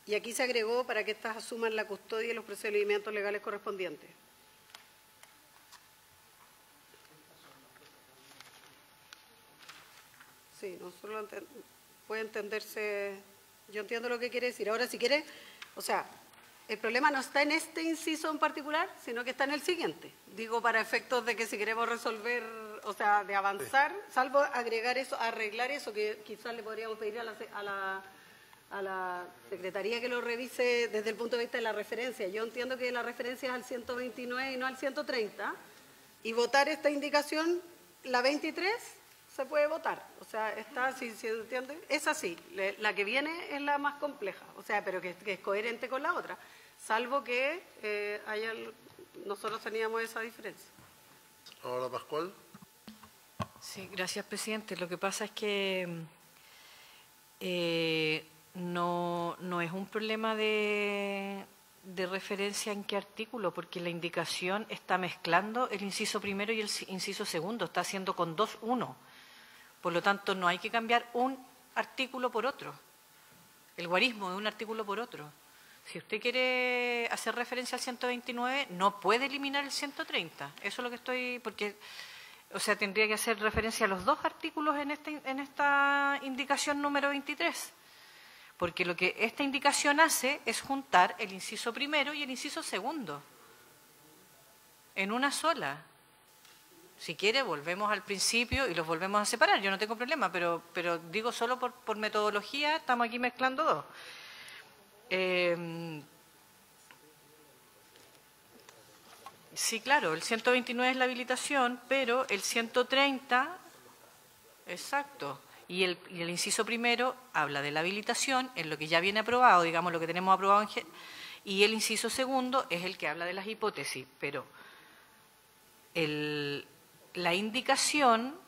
Y aquí se agregó para que éstas asuman la custodia y los procedimientos legales correspondientes. Sí, nosotros puede entenderse, yo entiendo lo que quiere decir. Ahora, si quiere, o sea, el problema no está en este inciso en particular, sino que está en el siguiente. Digo, para efectos de que si queremos resolver, o sea, de avanzar, salvo agregar eso, arreglar eso, que quizás le podríamos pedir a la Secretaría que lo revise desde el punto de vista de la referencia. Yo entiendo que la referencia es al 129 y no al 130, y votar esta indicación, la 23, se puede votar. O sea, está, si se entiende, es así. La que viene es la más compleja, o sea, pero que es coherente con la otra, salvo que nosotros teníamos esa diferencia. Ahora, Pascual. Sí, gracias, presidente. Lo que pasa es que no es un problema de referencia en qué artículo, porque la indicación está mezclando el inciso primero y el inciso segundo, está haciendo con 2-1. Por lo tanto, no hay que cambiar un artículo por otro, el guarismo de un artículo por otro. Si usted quiere hacer referencia al 129, no puede eliminar el 130. Eso es lo que estoy... porque, o sea, tendría que hacer referencia a los dos artículos en esta indicación número 23. Porque lo que esta indicación hace es juntar el inciso primero y el inciso segundo en una sola. Si quiere, volvemos al principio y los volvemos a separar. Yo no tengo problema, pero digo solo por metodología, estamos aquí mezclando dos. Sí, claro, el 129 es la habilitación, pero el 130, exacto, y el inciso primero habla de la habilitación, en lo que ya viene aprobado, digamos, lo que tenemos aprobado, y el inciso segundo es el que habla de las hipótesis, pero la indicación,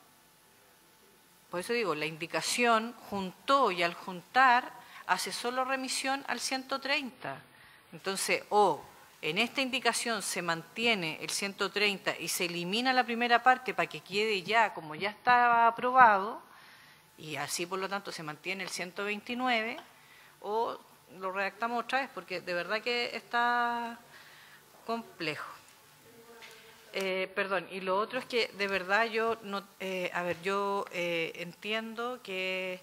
por eso digo, la indicación juntó y al juntar hace solo remisión al 130. Entonces, en esta indicación se mantiene el 130 y se elimina la primera parte para que quede ya como ya estaba aprobado, y así por lo tanto se mantiene el 129, o lo redactamos otra vez, porque de verdad que está complejo. Perdón, y lo otro es que de verdad yo no, yo entiendo que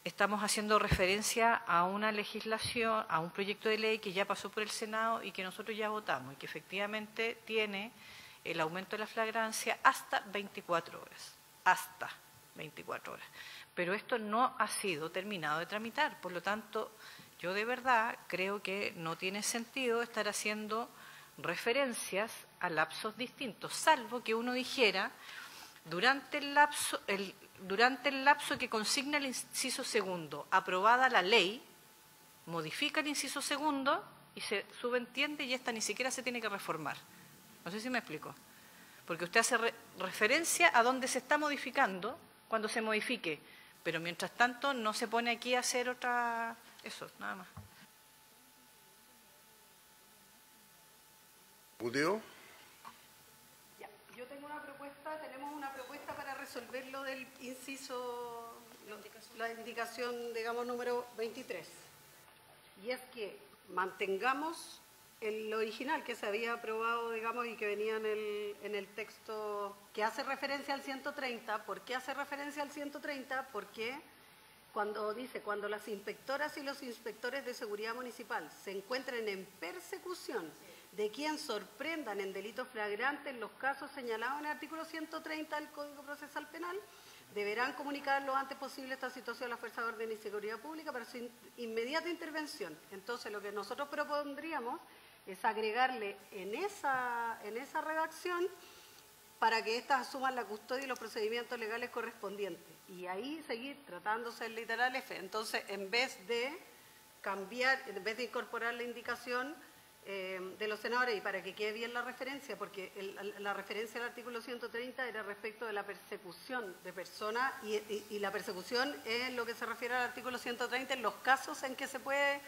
estamos haciendo referencia a una legislación, a un proyecto de ley que ya pasó por el Senado y que nosotros ya votamos y que efectivamente tiene el aumento de la flagrancia hasta 24 horas, hasta 24 horas. Pero esto no ha sido terminado de tramitar, por lo tanto, yo de verdad creo que no tiene sentido estar haciendo referencias a lapsos distintos, salvo que uno dijera durante el lapso que consigna el inciso segundo, aprobada la ley, modifica el inciso segundo y se subentiende y esta ni siquiera se tiene que reformar. No sé si me explico. Porque usted hace referencia a dónde se está modificando cuando se modifique, pero mientras tanto no se pone aquí a hacer otra... Eso, nada más. ¿Ejecutivo? Yo tengo tenemos una propuesta para resolver lo del inciso, la indicación, digamos, número 23. Y es que mantengamos el original que se había aprobado, digamos, y que venía en el texto que hace referencia al 130. ¿Por qué hace referencia al 130? Porque cuando las inspectoras y los inspectores de seguridad municipal se encuentren en persecución de quien sorprendan en delitos flagrantes en los casos señalados en el artículo 130 del Código Procesal Penal, deberán comunicar lo antes posible esta situación a la Fuerza de Orden y Seguridad Pública para su inmediata intervención. Entonces, lo que nosotros propondríamos es agregarle en esa redacción para que éstas asuman la custodia y los procedimientos legales correspondientes. y ahí seguir tratándose el literal F. Entonces, en vez de cambiar, en vez de incorporar la indicación de los senadores, y para que quede bien la referencia, porque la referencia al artículo 130 era respecto de la persecución de personas, y la persecución es lo que se refiere al artículo 130 en los casos en que se puede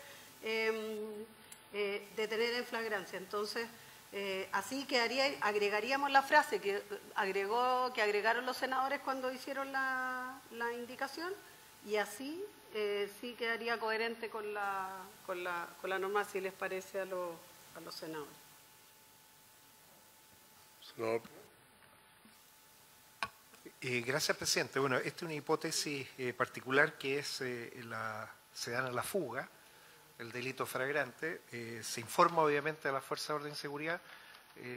detener en flagrancia. Entonces, así agregaríamos la frase que agregaron los senadores cuando hicieron la indicación, y así sí quedaría coherente con la norma, si les parece a los senadores. Senador. Gracias, presidente. Bueno, esta es una hipótesis particular que es se da en la fuga, el delito flagrante. Se informa obviamente a las fuerzas de orden y seguridad.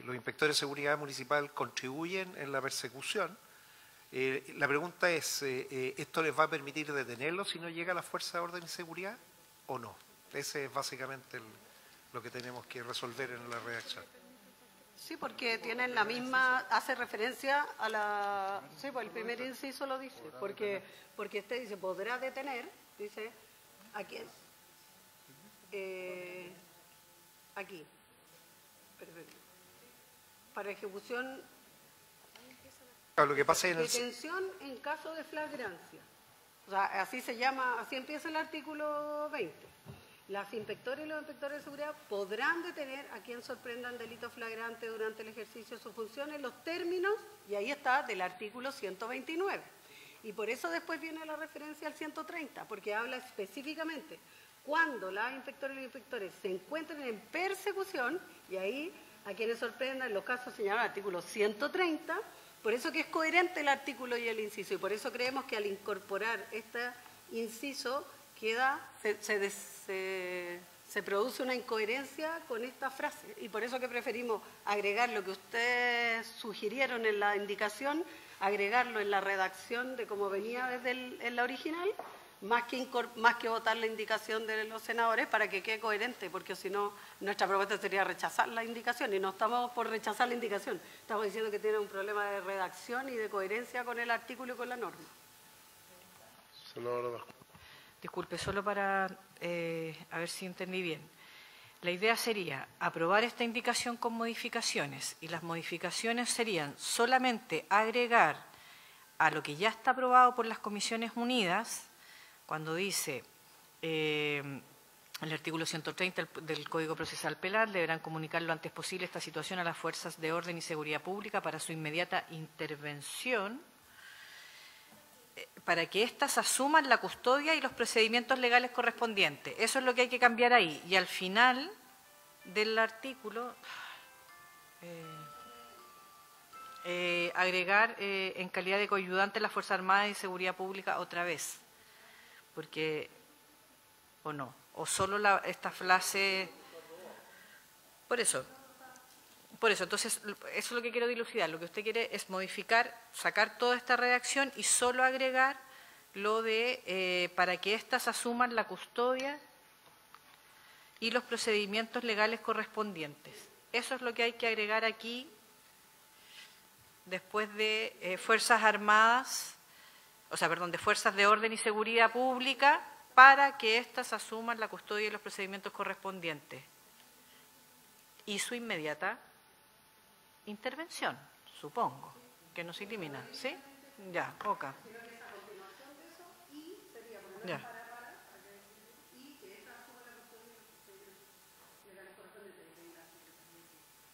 Los inspectores de seguridad municipal contribuyen en la persecución. La pregunta es, ¿esto les va a permitir detenerlo si no llega a la fuerza de orden y seguridad o no? Ese es básicamente lo que tenemos que resolver en la redacción. Sí, porque tienen la misma, hace referencia a la... Sí, pues el primer inciso lo dice, porque usted dice, podrá detener, dice, ¿a quién? Aquí. Perfecto. Para ejecución... Lo que pasa es detención en caso de flagrancia. O sea, así se llama, así empieza el artículo 20. Las inspectoras y los inspectores de seguridad podrán detener a quien sorprendan delito flagrante durante el ejercicio de sus funciones, los términos, y ahí está, del artículo 129. Y por eso después viene la referencia al 130, porque habla específicamente cuando las inspectoras y los inspectores se encuentren en persecución, y ahí a quienes sorprendan, en los casos señalados en el artículo 130, por eso que es coherente el artículo y el inciso, y por eso creemos que al incorporar este inciso se produce una incoherencia con esta frase, y por eso que preferimos agregar lo que ustedes sugirieron en la indicación, agregarlo en la redacción de cómo venía en la original, más que votar la indicación de los senadores, para que quede coherente, porque si no, nuestra propuesta sería rechazar la indicación, y no estamos por rechazar la indicación, estamos diciendo que tiene un problema de redacción y de coherencia con el artículo y con la norma. Senadora Vasco. Disculpe, solo para a ver si entendí bien. La idea sería aprobar esta indicación con modificaciones, y las modificaciones serían solamente agregar a lo que ya está aprobado por las Comisiones Unidas, cuando dice el artículo 130 del Código Procesal Penal, deberán comunicar lo antes posible esta situación a las fuerzas de orden y seguridad pública para su inmediata intervención, para que éstas asuman la custodia y los procedimientos legales correspondientes. Eso es lo que hay que cambiar ahí. Y al final del artículo, agregar en calidad de coayudante las Fuerzas Armadas y Seguridad Pública otra vez. Porque, o no, o solo esta frase... Por eso, entonces, eso es lo que quiero dilucidar. Lo que usted quiere es modificar, sacar toda esta redacción y solo agregar lo de para que éstas asuman la custodia y los procedimientos legales correspondientes. Eso es lo que hay que agregar aquí, después de Fuerzas Armadas, de Fuerzas de Orden y Seguridad Pública, para que éstas asuman la custodia y los procedimientos correspondientes. Y su inmediata intervención, supongo, que no se elimina, ¿sí? Ya, ok. Ya.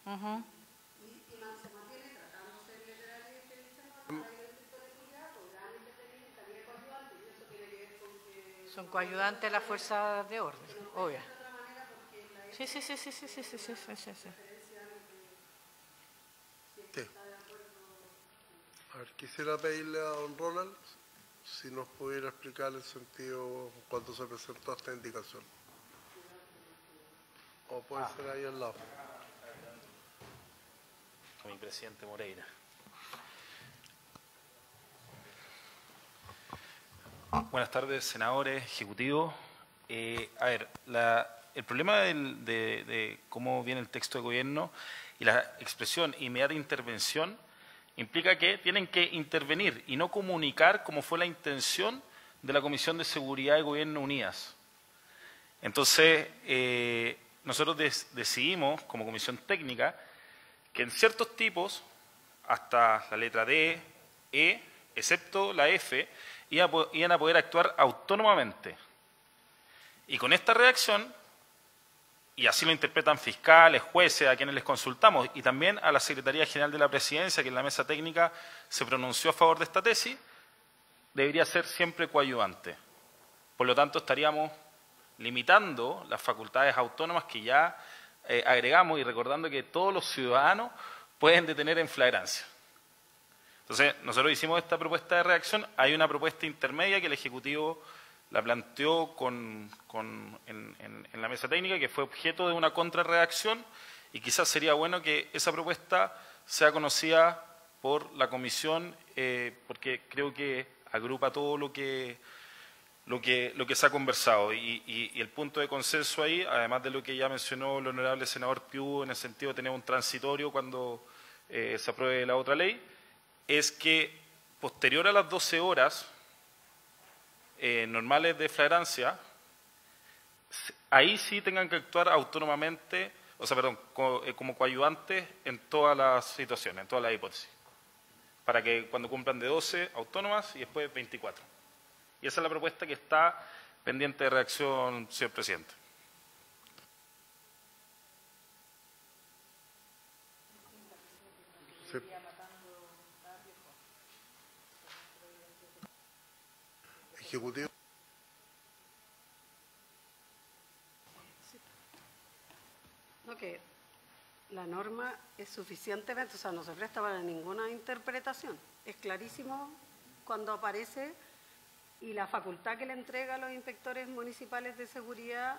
Uh-huh. Son coayudantes de las fuerzas de orden, obvio. Sí. Sí. A ver, quisiera pedirle a don Ronald si nos pudiera explicar el sentido cuando se presentó esta indicación. O puede ser ahí al lado. A mi presidente Moreira. Buenas tardes, senadores, ejecutivos. A ver, el problema de cómo viene el texto de gobierno y la expresión inmediata intervención Implica que tienen que intervenir y no comunicar como fue la intención de la Comisión de Seguridad y Gobierno Unidas. Entonces, nosotros decidimos, como comisión técnica, que en ciertos tipos, hasta la letra D, E, excepto la F, iban a poder actuar autónomamente. Y con esta redacción, y así lo interpretan fiscales, jueces, a quienes les consultamos, y también a la Secretaría General de la Presidencia, que en la mesa técnica se pronunció a favor de esta tesis, debería ser siempre coadyuvante. Por lo tanto, estaríamos limitando las facultades autónomas que ya agregamos y recordando que todos los ciudadanos pueden detener en flagrancia. Entonces, nosotros hicimos esta propuesta de redacción. Hay una propuesta intermedia que el Ejecutivo la planteó en la mesa técnica, que fue objeto de una contrarredacción, y quizás sería bueno que esa propuesta sea conocida por la comisión, porque creo que agrupa todo lo que se ha conversado. Y el punto de consenso ahí, además de lo que ya mencionó el honorable senador Piu, en el sentido de tener un transitorio cuando se apruebe la otra ley, es que posterior a las 12 horas normales de flagrancia, ahí sí tengan que actuar autónomamente, como coadyuvantes en todas las situaciones, en todas las hipótesis, para que cuando cumplan de 12 autónomas y después 24. Y esa es la propuesta que está pendiente de redacción, señor presidente. Sí. Ejecutivo. No, que la norma es suficientemente, o sea, no se presta para ninguna interpretación. Es clarísimo cuando aparece, y la facultad que le entrega a los inspectores municipales de seguridad,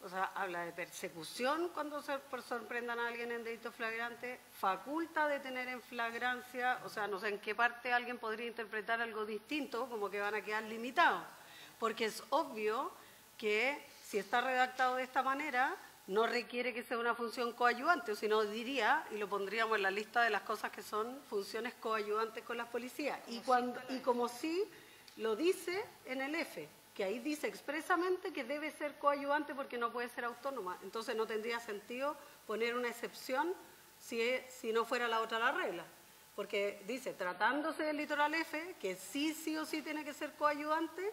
o sea, habla de persecución cuando sorprendan a alguien en delito flagrante, faculta de tener en flagrancia, o sea, no sé en qué parte alguien podría interpretar algo distinto, como que van a quedar limitados, porque es obvio que si está redactado de esta manera, no requiere que sea una función coadyuvante, o si no diría, y lo pondríamos en la lista de las cosas que son funciones coadyuvantes con las policías, y como sí lo dice en el F, que ahí dice expresamente que debe ser coadyuvante porque no puede ser autónoma. Entonces no tendría sentido poner una excepción si no fuera la otra la regla. Porque dice, tratándose del litoral F, que sí o sí tiene que ser coadyuvante,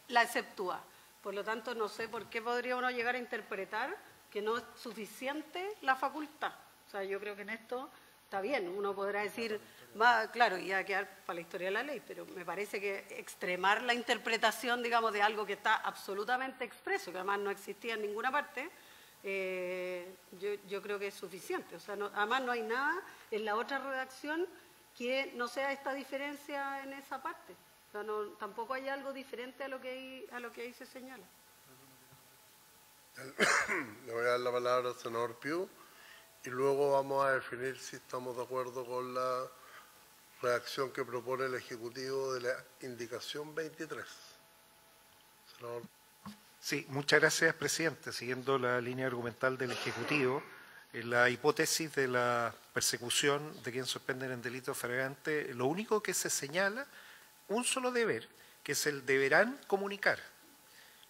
la exceptúa. Por lo tanto, no sé por qué podría uno llegar a interpretar que no es suficiente la facultad. O sea, yo creo que en esto está bien. Uno podrá decir, claro, y a quedar para la historia de la ley, pero me parece que extremar la interpretación, digamos, de algo que está absolutamente expreso, que además no existía en ninguna parte, yo creo que es suficiente. O sea, además no hay nada en la otra redacción que no sea esta diferencia en esa parte. O sea, tampoco hay algo diferente a lo que ahí se señala. Le voy a dar la palabra al senador Piu y luego vamos a definir si estamos de acuerdo con la redacción que propone el Ejecutivo de la indicación 23. Senador. Sí, muchas gracias, presidente. Siguiendo la línea argumental del Ejecutivo, en la hipótesis de la persecución de quien suspenden en delito flagrante, lo único que se señala, un solo deber, que es el deberán comunicar.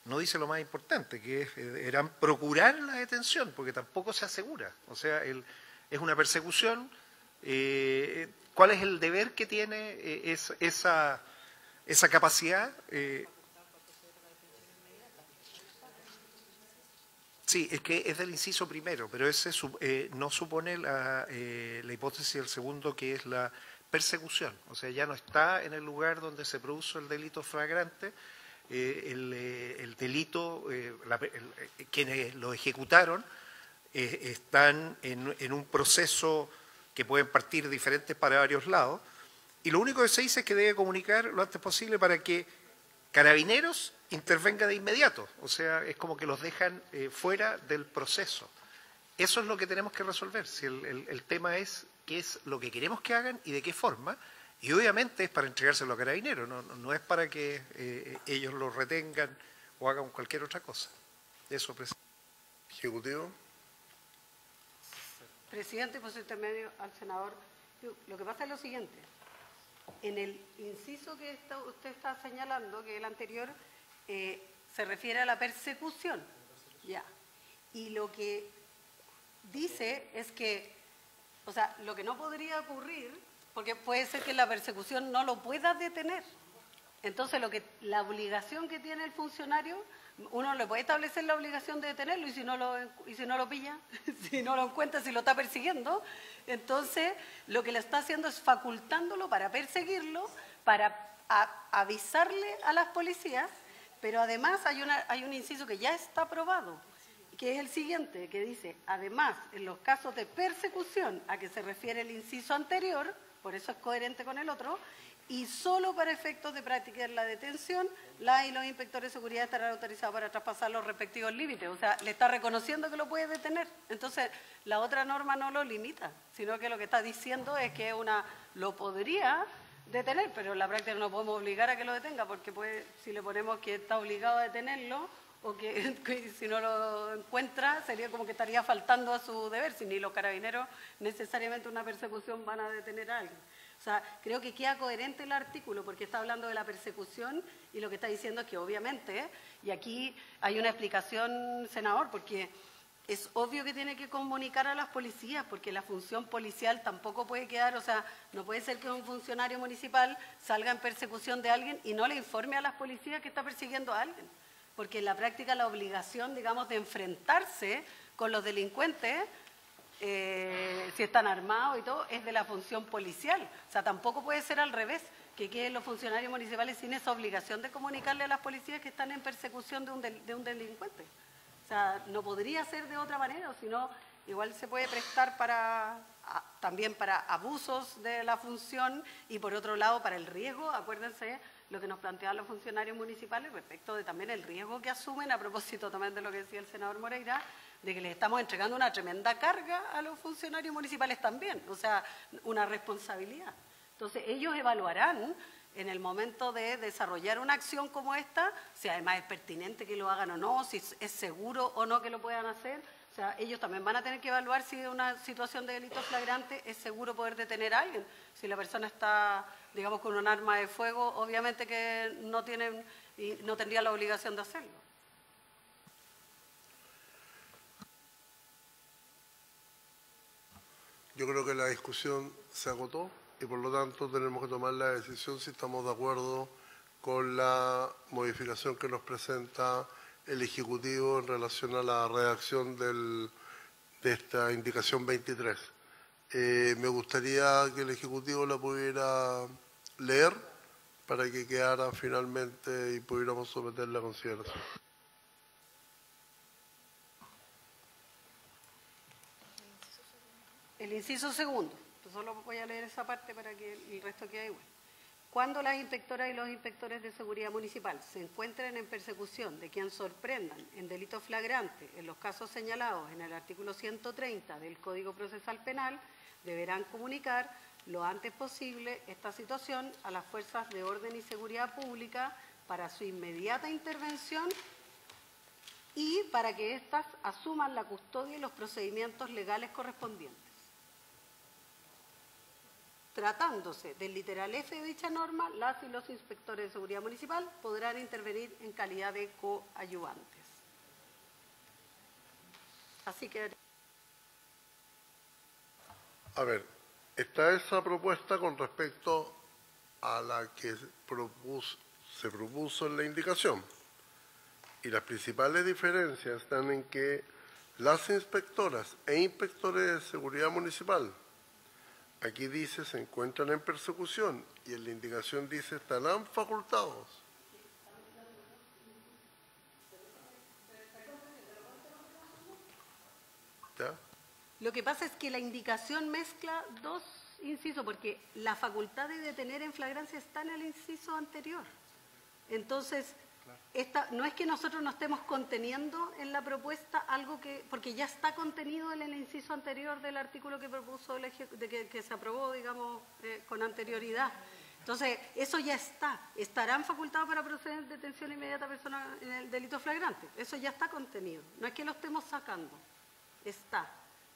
No dice lo más importante, que es deberán procurar la detención, porque tampoco se asegura. O sea, es una persecución. ¿Cuál es el deber que tiene esa capacidad? Sí, es que es del inciso primero, pero ese no supone la hipótesis del segundo, que es la persecución. O sea, ya no está en el lugar donde se produjo el delito flagrante. El delito, quienes lo ejecutaron están en un proceso que pueden partir diferentes para varios lados, y lo único que se dice es que debe comunicar lo antes posible para que Carabineros intervenga de inmediato. O sea, es como que los dejan fuera del proceso. Eso es lo que tenemos que resolver. Si el tema es qué es lo que queremos que hagan y de qué forma. Y obviamente es para entregárselo a Carabineros, no es para que ellos lo retengan o hagan cualquier otra cosa. Eso, presidente. Ejecutivo. Presidente, por su intermedio al senador, Lo que pasa es lo siguiente. En el inciso que usted está señalando, que es el anterior, se refiere a la persecución. Ya. Y lo que dice es que, o sea, lo que no podría ocurrir, porque puede ser que la persecución no lo pueda detener. Entonces, la obligación que tiene el funcionario, uno le puede establecer la obligación de detenerlo y si no lo pilla, si no lo encuentra, si lo está persiguiendo, entonces lo que le está haciendo es facultándolo para perseguirlo, para avisarle a las policías, pero además hay un inciso que ya está aprobado, que es el siguiente, que dice, además, en los casos de persecución a que se refiere el inciso anterior, por eso es coherente con el otro, y solo para efectos de practicar la detención, la y los inspectores de seguridad estarán autorizados para traspasar los respectivos límites. O sea, le está reconociendo que lo puede detener. Entonces, la otra norma no lo limita, sino que lo que está diciendo es que lo podría detener, pero en la práctica no podemos obligar a que lo detenga, porque si le ponemos que está obligado a detenerlo, o que si no lo encuentra, sería como que estaría faltando a su deber, si ni los carabineros necesariamente una persecución van a detener a alguien. O sea, creo que queda coherente el artículo porque está hablando de la persecución y lo que está diciendo es que obviamente, y aquí hay una explicación, senador, porque es obvio que tiene que comunicar a las policías porque la función policial tampoco puede quedar, o sea, no puede ser que un funcionario municipal salga en persecución de alguien y no le informe a las policías que está persiguiendo a alguien. Porque en la práctica la obligación, digamos, de enfrentarse con los delincuentes, si están armados y todo, es de la función policial. O sea, tampoco puede ser al revés, que queden los funcionarios municipales sin esa obligación de comunicarle a las policías que están en persecución de un delincuente. O sea, no podría ser de otra manera, o si no, igual se puede prestar también para abusos de la función y por otro lado para el riesgo. Acuérdense lo que nos planteaban los funcionarios municipales respecto de también el riesgo que asumen, a propósito también de lo que decía el senador Moreira, de que les estamos entregando una tremenda carga a los funcionarios municipales también, o sea, una responsabilidad. Entonces, ellos evaluarán en el momento de desarrollar una acción como esta, si además es pertinente que lo hagan o no, si es seguro o no que lo puedan hacer. O sea, ellos también van a tener que evaluar si en una situación de delito flagrante es seguro poder detener a alguien. Si la persona está, digamos, con un arma de fuego, obviamente que no tendría la obligación de hacerlo. Yo creo que la discusión se agotó y por lo tanto tenemos que tomar la decisión si estamos de acuerdo con la modificación que nos presenta el Ejecutivo en relación a la redacción de esta indicación 23. Me gustaría que el Ejecutivo la pudiera leer para que quedara finalmente y pudiéramos someterla a consideración. El inciso segundo, pues solo voy a leer esa parte para que el resto quede igual. Cuando las inspectoras y los inspectores de seguridad municipal se encuentren en persecución de quien sorprendan en delito flagrante en los casos señalados en el artículo 130 del Código Procesal Penal, deberán comunicar lo antes posible esta situación a las fuerzas de orden y seguridad pública para su inmediata intervención y para que éstas asuman la custodia y los procedimientos legales correspondientes. Tratándose del literal F de dicha norma, las y los inspectores de seguridad municipal podrán intervenir en calidad de coadyuvantes. Así que... A ver, está esa propuesta con respecto a la que se propuso en la indicación. Y las principales diferencias están en que las inspectoras e inspectores de seguridad municipal, aquí dice se encuentran en persecución y en la indicación dice estarán facultados. ¿Ya? Lo que pasa es que la indicación mezcla dos incisos, porque la facultad de detener en flagrancia está en el inciso anterior. Entonces, no es que nosotros no estemos conteniendo en la propuesta algo porque ya está contenido en el inciso anterior del artículo que propuso que se aprobó, digamos, con anterioridad. Entonces, eso ya está. Estarán facultados para proceder en detención inmediata personal en el delito flagrante. Eso ya está contenido. No es que lo estemos sacando. Está.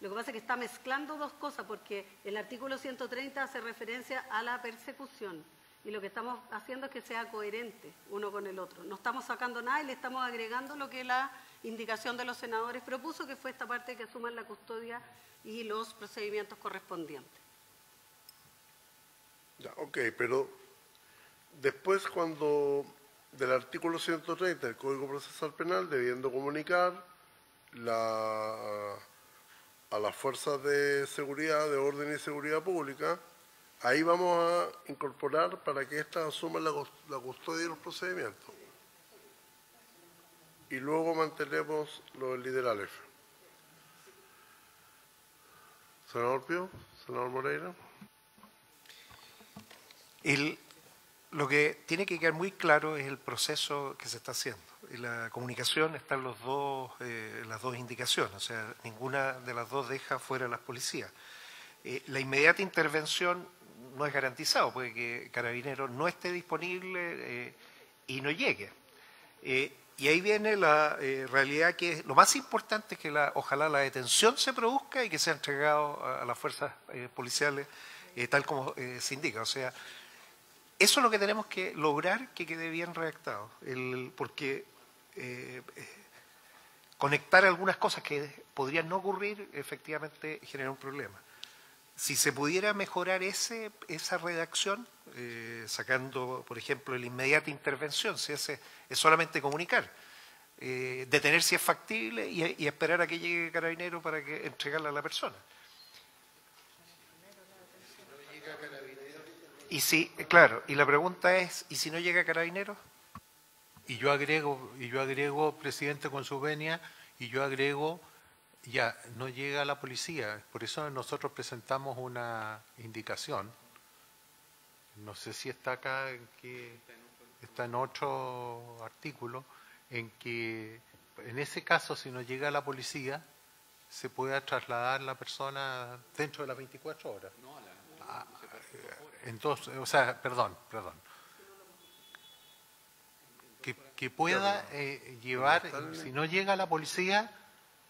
Lo que pasa es que está mezclando dos cosas, porque el artículo 130 hace referencia a la persecución, y lo que estamos haciendo es que sea coherente uno con el otro. No estamos sacando nada y le estamos agregando lo que la indicación de los senadores propuso, que fue esta parte que asuman la custodia y los procedimientos correspondientes. Ya, ok, pero después cuando del artículo 130 del Código Procesal Penal, debiendo comunicar a las fuerzas de seguridad, de orden y seguridad pública, ahí vamos a incorporar para que éstas asuman la custodia y los procedimientos. Y luego mantenemos lo del líder Aleph. Senador Pío, senador Moreira. Lo que tiene que quedar muy claro es el proceso que se está haciendo. En la comunicación están las dos indicaciones, o sea, ninguna de las dos deja fuera a las policías. La inmediata intervención no es garantizado, puede que Carabineros no esté disponible y no llegue. Y ahí viene la realidad que lo más importante es que ojalá la detención se produzca y que sea entregado a las fuerzas policiales tal como se indica. O sea, eso es lo que tenemos que lograr que quede bien redactado, porque conectar algunas cosas que podrían no ocurrir efectivamente genera un problema. Si se pudiera mejorar esa redacción, sacando, por ejemplo, la inmediata intervención, si ese es solamente comunicar, detener si es factible y esperar a que llegue Carabinero para que entregarla a la persona. Y sí, claro, y la pregunta es, ¿y si no llega Carabineros? Y yo agrego, presidente, con su venia, y yo agrego, ya, no llega la policía. Por eso nosotros presentamos una indicación. No sé si está acá, está en otro artículo, en que en ese caso, si no llega la policía, se pueda trasladar la persona dentro de las 24 horas. Entonces, o sea, perdón. Que pueda llevar, si no llega la policía,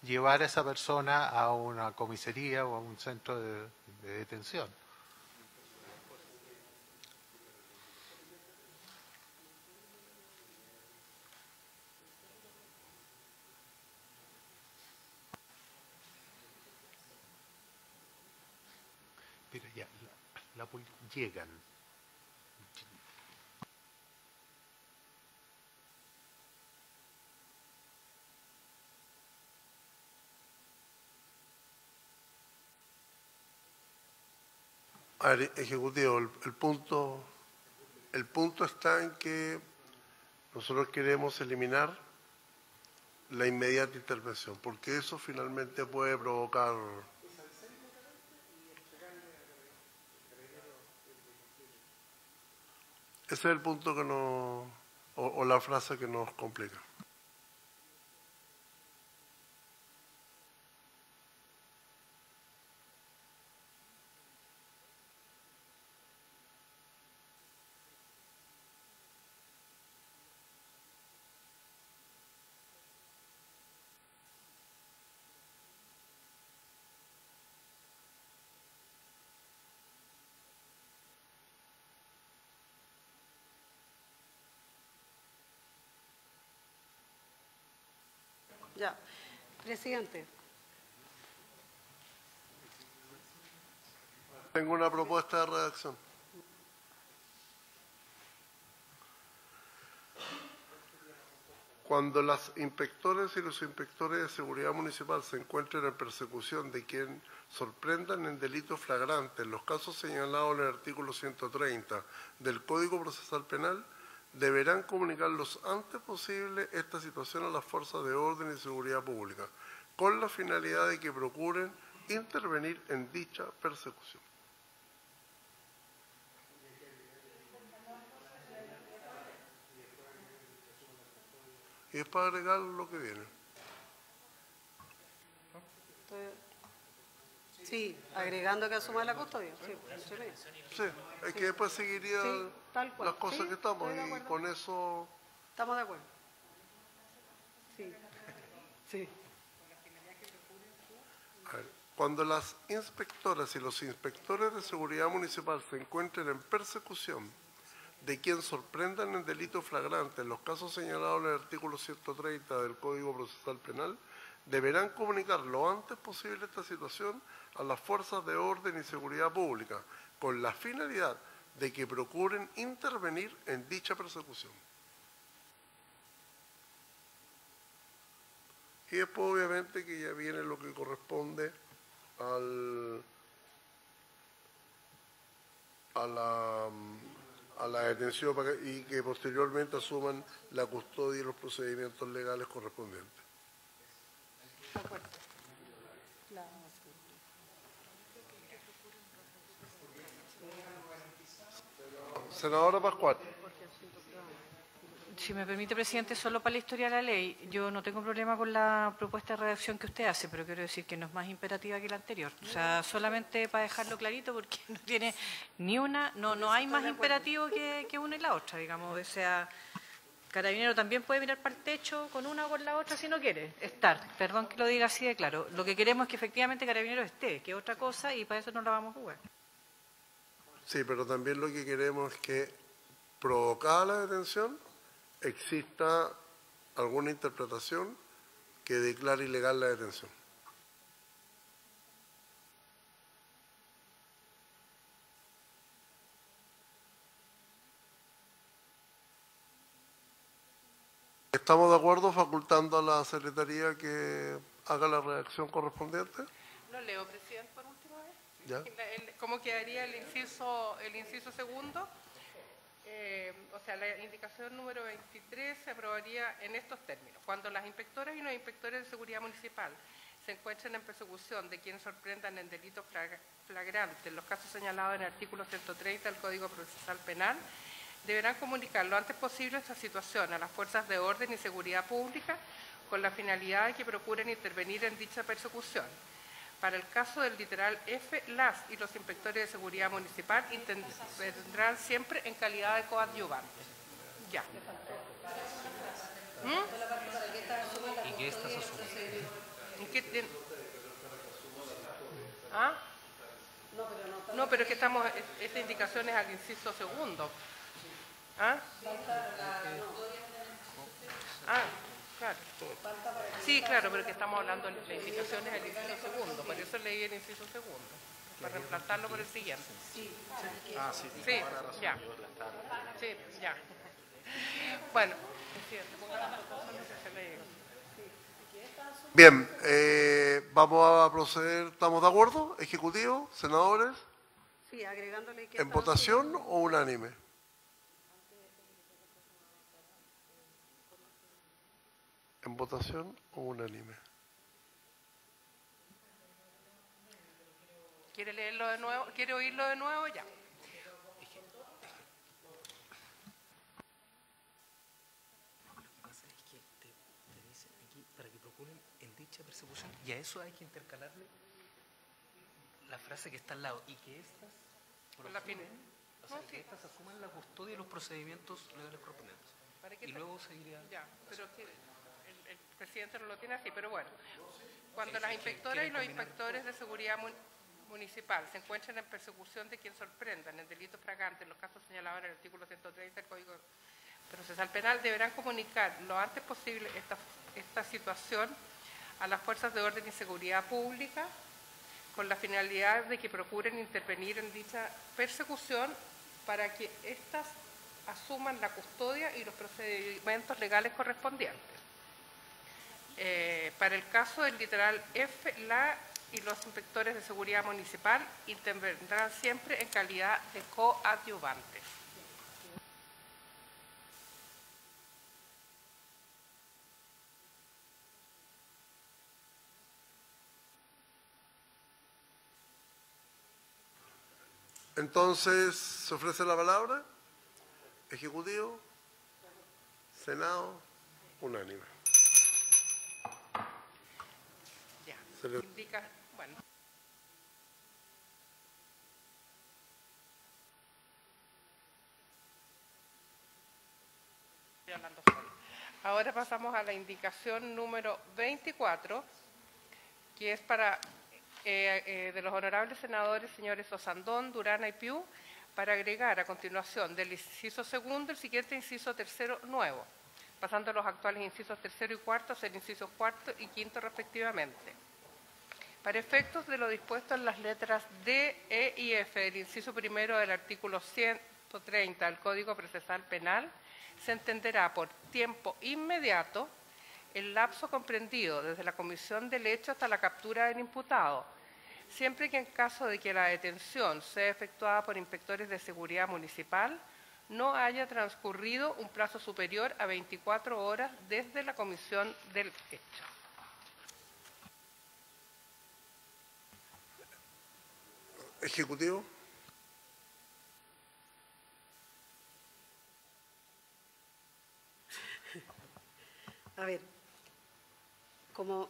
llevar a esa persona a una comisaría o a un centro de detención. Pero ya, llegan. A ver, Ejecutivo, el punto está en que nosotros queremos eliminar la inmediata intervención, porque eso finalmente puede provocar... Ese es el punto que nos... o la frase que nos complica. Ya, presidente. Tengo una propuesta de redacción. Cuando las inspectores y los inspectores de seguridad municipal se encuentren en persecución de quien sorprendan en delitos flagrantes, en los casos señalados en el artículo 130 del Código Procesal Penal, deberán comunicar lo antes posible esta situación a las fuerzas de orden y seguridad pública, con la finalidad de que procuren intervenir en dicha persecución. Y es para agregar lo que viene. Sí, agregando que asuma la custodia. Sí, es que después seguiría las cosas que estamos y con eso... Estamos de acuerdo. Sí. Cuando las inspectoras y los inspectores de seguridad municipal se encuentren en persecución de quien sorprendan en delito flagrante en los casos señalados en el artículo 130 del Código Procesal Penal, deberán comunicar lo antes posible esta situación a las fuerzas de orden y seguridad pública, con la finalidad de que procuren intervenir en dicha persecución. Y después, obviamente, que ya viene lo que corresponde a la detención y que posteriormente asuman la custodia y los procedimientos legales correspondientes. Senadora Pascual. Si me permite, presidente, solo para la historia de la ley, yo no tengo problema con la propuesta de redacción que usted hace, pero quiero decir que no es más imperativa que la anterior. O sea, solamente para dejarlo clarito, porque no tiene ni una, no hay más imperativo que una y la otra, digamos. O sea, Carabinero también puede mirar para el techo con una o con la otra si no quiere estar. Perdón que lo diga así de claro. Lo que queremos es que efectivamente Carabinero esté, que es otra cosa, y para eso no la vamos a jugar. Sí, pero también lo que queremos es que, provocada la detención, exista alguna interpretación que declare ilegal la detención. ¿Estamos de acuerdo facultando a la Secretaría que haga la redacción correspondiente? Lo leo, presidente, por última vez. ¿Ya? ¿Cómo quedaría el inciso segundo? O sea, la indicación número 23 se aprobaría en estos términos. Cuando las inspectoras y los inspectores de seguridad municipal se encuentren en persecución de quienes sorprendan en delitos flagrantes, en los casos señalados en el artículo 130 del Código Procesal Penal, deberán comunicar lo antes posible esta situación a las fuerzas de orden y seguridad pública con la finalidad de que procuren intervenir en dicha persecución. Para el caso del literal F, las y los inspectores de seguridad municipal intervendrán siempre en calidad de coadyuvantes. Ya. ¿Y qué estás asumiendo? ¿Ah? No, pero es que estamos, esta indicación es al inciso segundo. ¿Ah? Ah, claro. Sí, claro, pero que estamos hablando de las indicaciones del inciso segundo, por eso leí el inciso segundo, para reemplazarlo por el siguiente. Ah, sí, Sí, ya. Sí, ya. Bueno, presidente, ponga las votaciones que se le... Bien, vamos a proceder. ¿Estamos de acuerdo? Ejecutivo, senadores, Sí, agregándole que ¿en votación o unánime? ¿En votación o unánime? ¿Quiere leerlo de nuevo? ¿Quiere oírlo de nuevo? Ya. Lo que pasa es que te dicen aquí para que procuren en dicha persecución, y a eso hay que intercalarle la frase que está al lado, y que estas La fin- o sea, que estas asuman la custodia y los procedimientos legales correspondientes. ¿Para qué Y te- luego seguiría... Ya, pero que el presidente no lo tiene así, pero bueno. Cuando las inspectoras y los inspectores de seguridad municipal se encuentren en persecución de quien sorprendan en delitos flagrantes, en los casos señalados en el artículo 130 del Código Procesal Penal, deberán comunicar lo antes posible esta situación a las fuerzas de orden y seguridad pública con la finalidad de que procuren intervenir en dicha persecución para que éstas asuman la custodia y los procedimientos legales correspondientes. Para el caso del literal F, la y los inspectores de seguridad municipal intervendrán siempre en calidad de coadyuvantes. Entonces, ¿se ofrece la palabra? Ejecutivo, Senado, unánime. Ya. Se le- Indica, bueno. Estoy hablando sola. Ahora pasamos a la indicación número 24, que es para de los honorables senadores señores Osandón, Durana y Piu, para agregar a continuación del inciso segundo el siguiente inciso tercero nuevo, pasando los actuales incisos tercero y cuarto a ser incisos cuarto y quinto respectivamente. Para efectos de lo dispuesto en las letras D, E y F del inciso primero del artículo 130 del Código Procesal Penal, se entenderá por tiempo inmediato el lapso comprendido desde la comisión del hecho hasta la captura del imputado, siempre que en caso de que la detención sea efectuada por inspectores de seguridad municipal, no haya transcurrido un plazo superior a 24 horas desde la comisión del hecho. Ejecutivo. A ver, como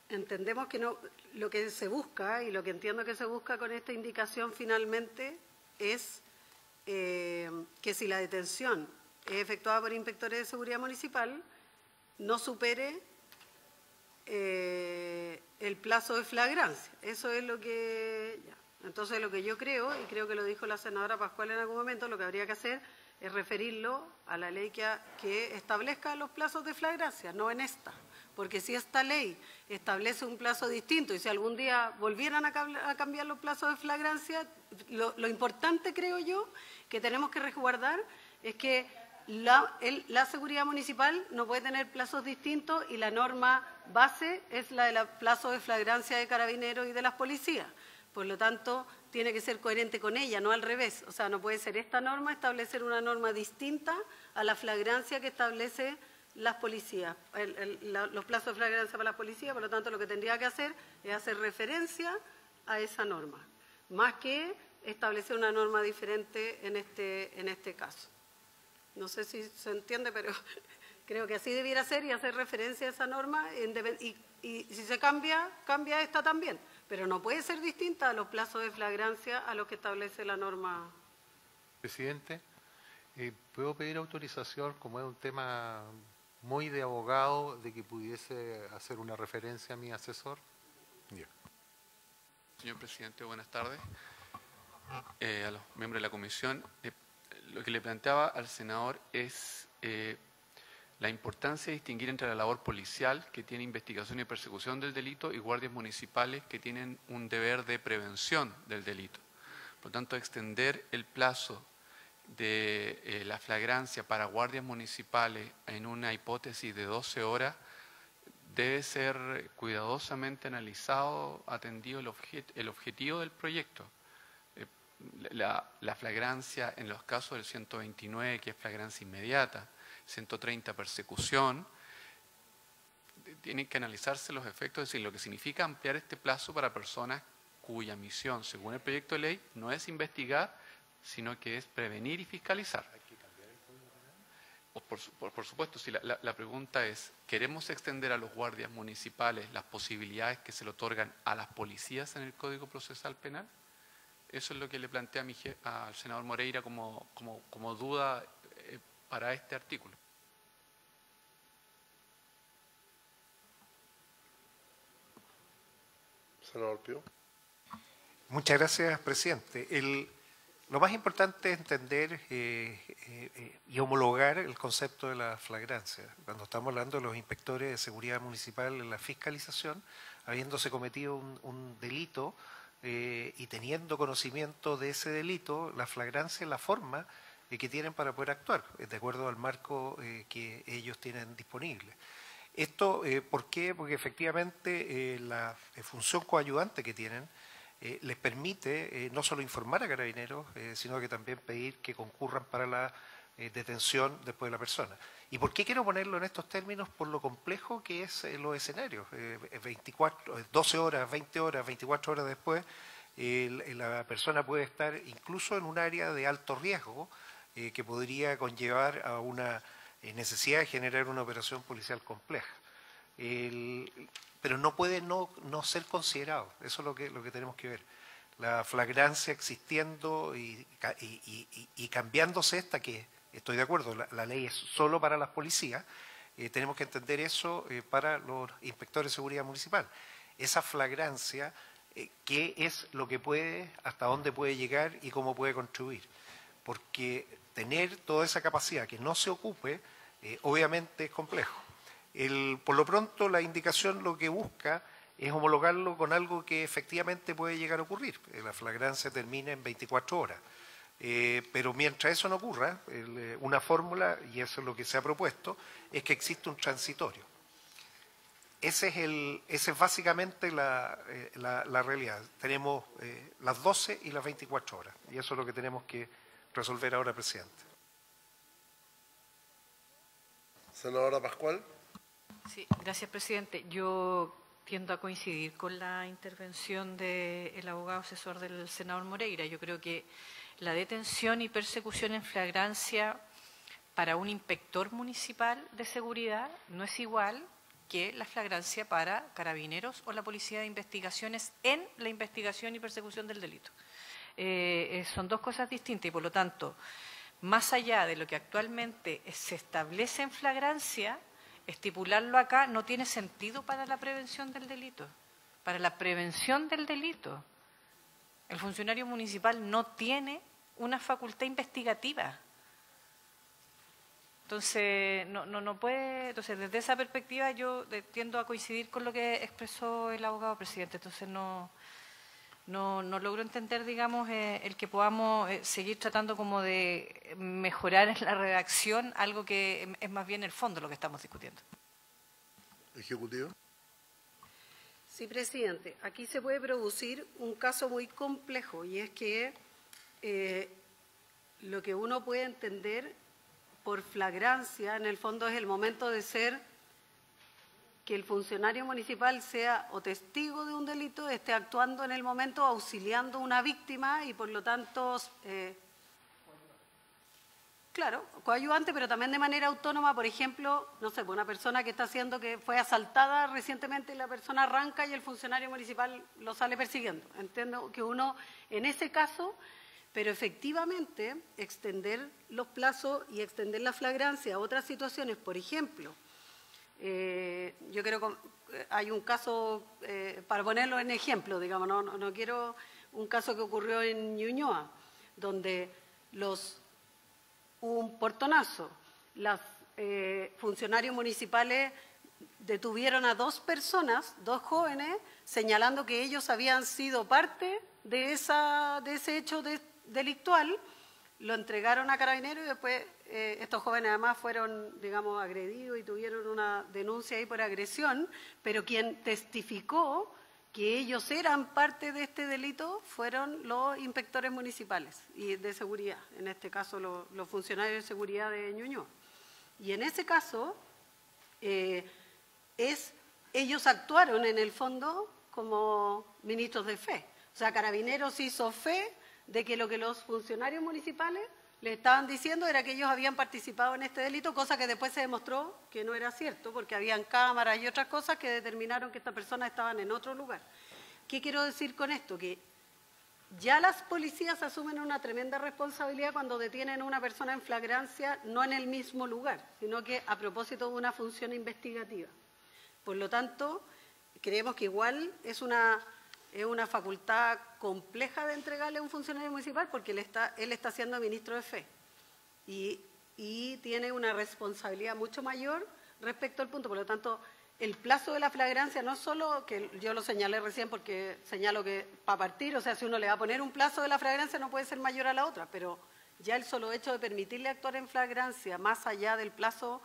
entendemos que no, lo que se busca y lo que entiendo que se busca con esta indicación finalmente es que si la detención es efectuada por inspectores de seguridad municipal, no supere el plazo de flagrancia. Eso es lo que... Entonces, lo que yo creo, y creo que lo dijo la senadora Pascual en algún momento, lo que habría que hacer es referirlo a la ley que establezca los plazos de flagrancia, no en esta. Porque si esta ley establece un plazo distinto y si algún día volvieran a cambiar los plazos de flagrancia, lo importante, creo yo, que tenemos que resguardar es que la seguridad municipal no puede tener plazos distintos y la norma base es la de plazo de flagrancia de carabineros y de las policías. Por lo tanto, tiene que ser coherente con ella, no al revés. O sea, no puede ser esta norma establecer una norma distinta a la flagrancia que establece las policías, los plazos de flagrancia para las policías. Por lo tanto, lo que tendría que hacer es hacer referencia a esa norma, más que establecer una norma diferente en este caso. No sé si se entiende, pero creo que así debiera ser y hacer referencia a esa norma y si se cambia esta también. Pero no puede ser distinta a los plazos de flagrancia a los que establece la norma. Presidente, ¿puedo pedir autorización, como es un tema muy de abogado, de que pudiese hacer una referencia a mi asesor? Yeah. Señor Presidente, buenas tardes. A los miembros de la comisión, lo que le planteaba al senador es la importancia de distinguir entre la labor policial, que tiene investigación y persecución del delito, y guardias municipales, que tienen un deber de prevención del delito. Por lo tanto, extender el plazo de la flagrancia para guardias municipales en una hipótesis de 12 horas debe ser cuidadosamente analizado, atendido el objetivo del proyecto. La flagrancia en los casos del 129, que es flagrancia inmediata, 130 persecución, tienen que analizarse los efectos, es decir, lo que significa ampliar este plazo para personas cuya misión, según el proyecto de ley, no es investigar, sino que es prevenir y fiscalizar. ¿Hay que cambiar el Código Penal? Por supuesto, si la pregunta es, ¿queremos extender a los guardias municipales las posibilidades que se le otorgan a las policías en el Código Procesal Penal? Eso es lo que le plantea al senador Moreira como duda para este artículo. Senador Pío. Muchas gracias, presidente. Lo más importante es entender y homologar el concepto de la flagrancia. Cuando estamos hablando de los inspectores de seguridad municipal en la fiscalización, habiéndose cometido un delito y teniendo conocimiento de ese delito, la flagrancia es la forma que tienen para poder actuar, de acuerdo al marco que ellos tienen disponible. Esto, ¿por qué? Porque efectivamente la función coayudante que tienen les permite no solo informar a carabineros, sino que también pedir que concurran para la detención después de la persona. ¿Y por qué quiero ponerlo en estos términos? Por lo complejo que es los escenarios. 12 horas, 20 horas, 24 horas después, la persona puede estar incluso en un área de alto riesgo que podría conllevar a una necesidad de generar una operación policial compleja. Pero no puede no ser considerado. Eso es lo que tenemos que ver. La flagrancia existiendo y cambiándose esta, que estoy de acuerdo, la ley es solo para las policías, tenemos que entender eso para los inspectores de seguridad municipal. Esa flagrancia qué es lo que puede, hasta dónde puede llegar y cómo puede contribuir. Porque tener toda esa capacidad que no se ocupe, obviamente es complejo. Por lo pronto, la indicación lo que busca es homologarlo con algo que efectivamente puede llegar a ocurrir. La flagrancia termina en 24 horas. Pero mientras eso no ocurra, una fórmula, y eso es lo que se ha propuesto, es que existe un transitorio. Esa es básicamente la realidad. Tenemos las 12 y las 24 horas, y eso es lo que tenemos que resolver ahora, presidente. Senadora Pascual. Sí, gracias, presidente. Yo tiendo a coincidir con la intervención del abogado asesor del senador Moreira. Yo creo que la detención y persecución en flagrancia para un inspector municipal de seguridad no es igual que la flagrancia para carabineros o la policía de investigaciones en la investigación y persecución del delito. Son dos cosas distintas y, por lo tanto, más allá de lo que actualmente se establece en flagrancia, estipularlo acá no tiene sentido para la prevención del delito. Para la prevención del delito, el funcionario municipal no tiene una facultad investigativa. Entonces, no puede. Entonces, desde esa perspectiva, yo tiendo a coincidir con lo que expresó el abogado presidente. Entonces, no logro entender, digamos, el que podamos seguir tratando como de mejorar en la redacción algo que es más bien el fondo de lo que estamos discutiendo. Ejecutivo. Sí, presidente. Aquí se puede producir un caso muy complejo y es que lo que uno puede entender por flagrancia, en el fondo, es el momento de ser que el funcionario municipal sea o testigo de un delito, esté actuando en el momento auxiliando a una víctima y, por lo tanto, claro, coadyuvante, pero también de manera autónoma. Por ejemplo, no sé, una persona que está haciendo que fue asaltada recientemente y la persona arranca y el funcionario municipal lo sale persiguiendo. Entiendo que uno, en ese caso, pero efectivamente extender los plazos y extender la flagrancia a otras situaciones, por ejemplo, yo creo que hay un caso, para ponerlo en ejemplo, digamos, no quiero un caso que ocurrió en Ñuñoa, donde hubo un portonazo, los funcionarios municipales detuvieron a 2 personas, 2 jóvenes, señalando que ellos habían sido parte de ese hecho delictual, lo entregaron a Carabineros y después estos jóvenes además fueron, digamos, agredidos y tuvieron una denuncia ahí por agresión, pero quien testificó que ellos eran parte de este delito fueron los inspectores municipales y de seguridad, en este caso los funcionarios de seguridad de Ñuñoa. Y en ese caso, ellos actuaron en el fondo como ministros de fe. O sea, Carabineros hizo fe de que lo que los funcionarios municipales le estaban diciendo era que ellos habían participado en este delito, cosa que después se demostró que no era cierto, porque habían cámaras y otras cosas que determinaron que estas personas estaban en otro lugar. ¿Qué quiero decir con esto? Que ya las policías asumen una tremenda responsabilidad cuando detienen a una persona en flagrancia, no en el mismo lugar, sino que a propósito de una función investigativa. Por lo tanto, creemos que igual es una facultad compleja de entregarle a un funcionario municipal porque él está siendo ministro de fe y tiene una responsabilidad mucho mayor respecto al punto. Por lo tanto, el plazo de la flagrancia no solo, que yo lo señalé recién porque señalo que para partir, o sea, si uno le va a poner un plazo de la flagrancia no puede ser mayor a la otra, pero ya el solo hecho de permitirle actuar en flagrancia más allá del plazo,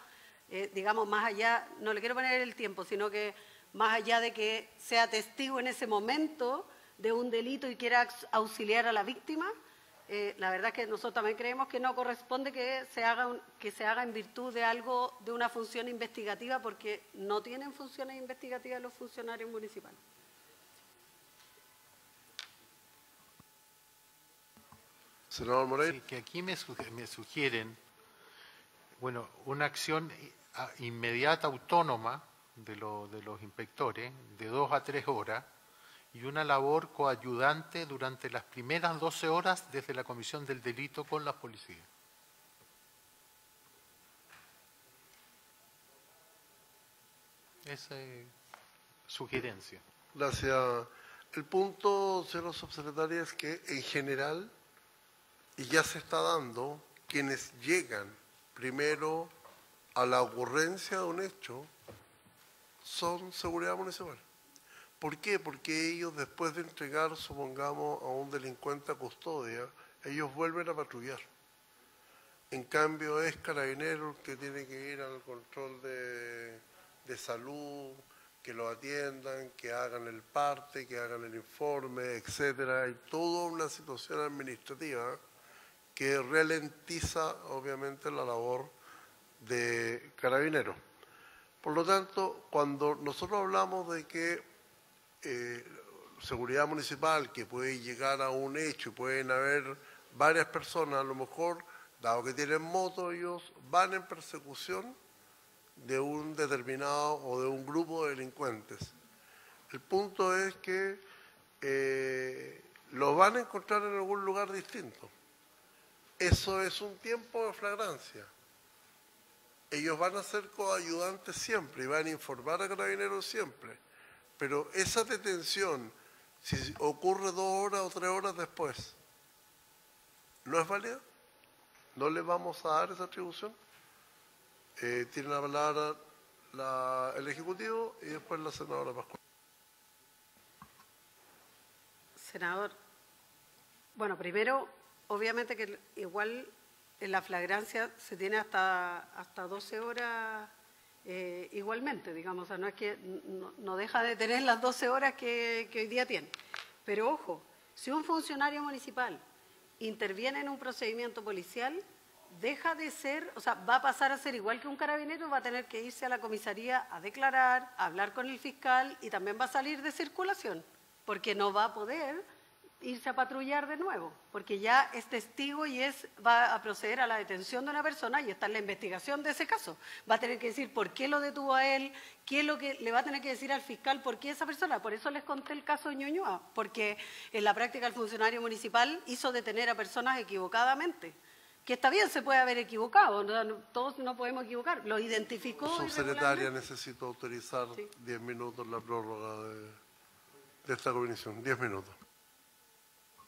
digamos, más allá, no le quiero poner el tiempo, sino que más allá de que sea testigo en ese momento de un delito y quiera auxiliar a la víctima, la verdad es que nosotros también creemos que no corresponde que se haga en virtud de algo, de una función investigativa, porque no tienen funciones investigativas los funcionarios municipales. Senador Moreira. Sí, que aquí me sugieren, bueno, una acción inmediata, autónoma, de los inspectores, de 2 a 3 horas, y una labor coayudante durante las primeras 12 horas desde la comisión del delito con las policías. Esa es sugerencia. Gracias. El punto, señora subsecretaria, es que en general, y ya se está dando, quienes llegan primero a la ocurrencia de un hecho son seguridad municipal. ¿Por qué? Porque ellos, después de entregar, supongamos, a un delincuente a custodia, ellos vuelven a patrullar. En cambio, es Carabineros que tiene que ir al control de salud, que lo atiendan, que hagan el parte, que hagan el informe, etcétera. Hay toda una situación administrativa que ralentiza, obviamente, la labor de Carabineros. Por lo tanto, cuando nosotros hablamos de que seguridad municipal, que puede llegar a un hecho y pueden haber varias personas, a lo mejor, dado que tienen moto, ellos van en persecución de un determinado o de un grupo de delincuentes. El punto es que los van a encontrar en algún lugar distinto. Eso es un tiempo de flagrancia. Ellos van a ser coayudantes siempre y van a informar a Carabineros siempre. Pero esa detención, si ocurre 2 horas o 3 horas después, ¿no es válida? ¿No le vamos a dar esa atribución? Tiene la palabra el Ejecutivo y después la senadora Pascual. Senador, bueno, primero, obviamente que igual en la flagrancia se tiene hasta 12 horas igualmente, digamos, o sea, no es que no deja de tener las 12 horas que hoy día tiene. Pero ojo, si un funcionario municipal interviene en un procedimiento policial, deja de ser, o sea, va a pasar a ser igual que un carabinero, va a tener que irse a la comisaría a declarar, a hablar con el fiscal y también va a salir de circulación, porque no va a poder irse a patrullar de nuevo, porque ya es testigo y va a proceder a la detención de una persona y está en la investigación de ese caso. Va a tener que decir por qué lo detuvo a él, qué es lo que le va a tener que decir al fiscal, por qué esa persona. Por eso les conté el caso de Ñuñoa, porque en la práctica el funcionario municipal hizo detener a personas equivocadamente. Que está bien, se puede haber equivocado, todos no podemos equivocar. Lo identificó. Subsecretaria, necesito autorizar 10 minutos la prórroga de esta comisión. 10 minutos.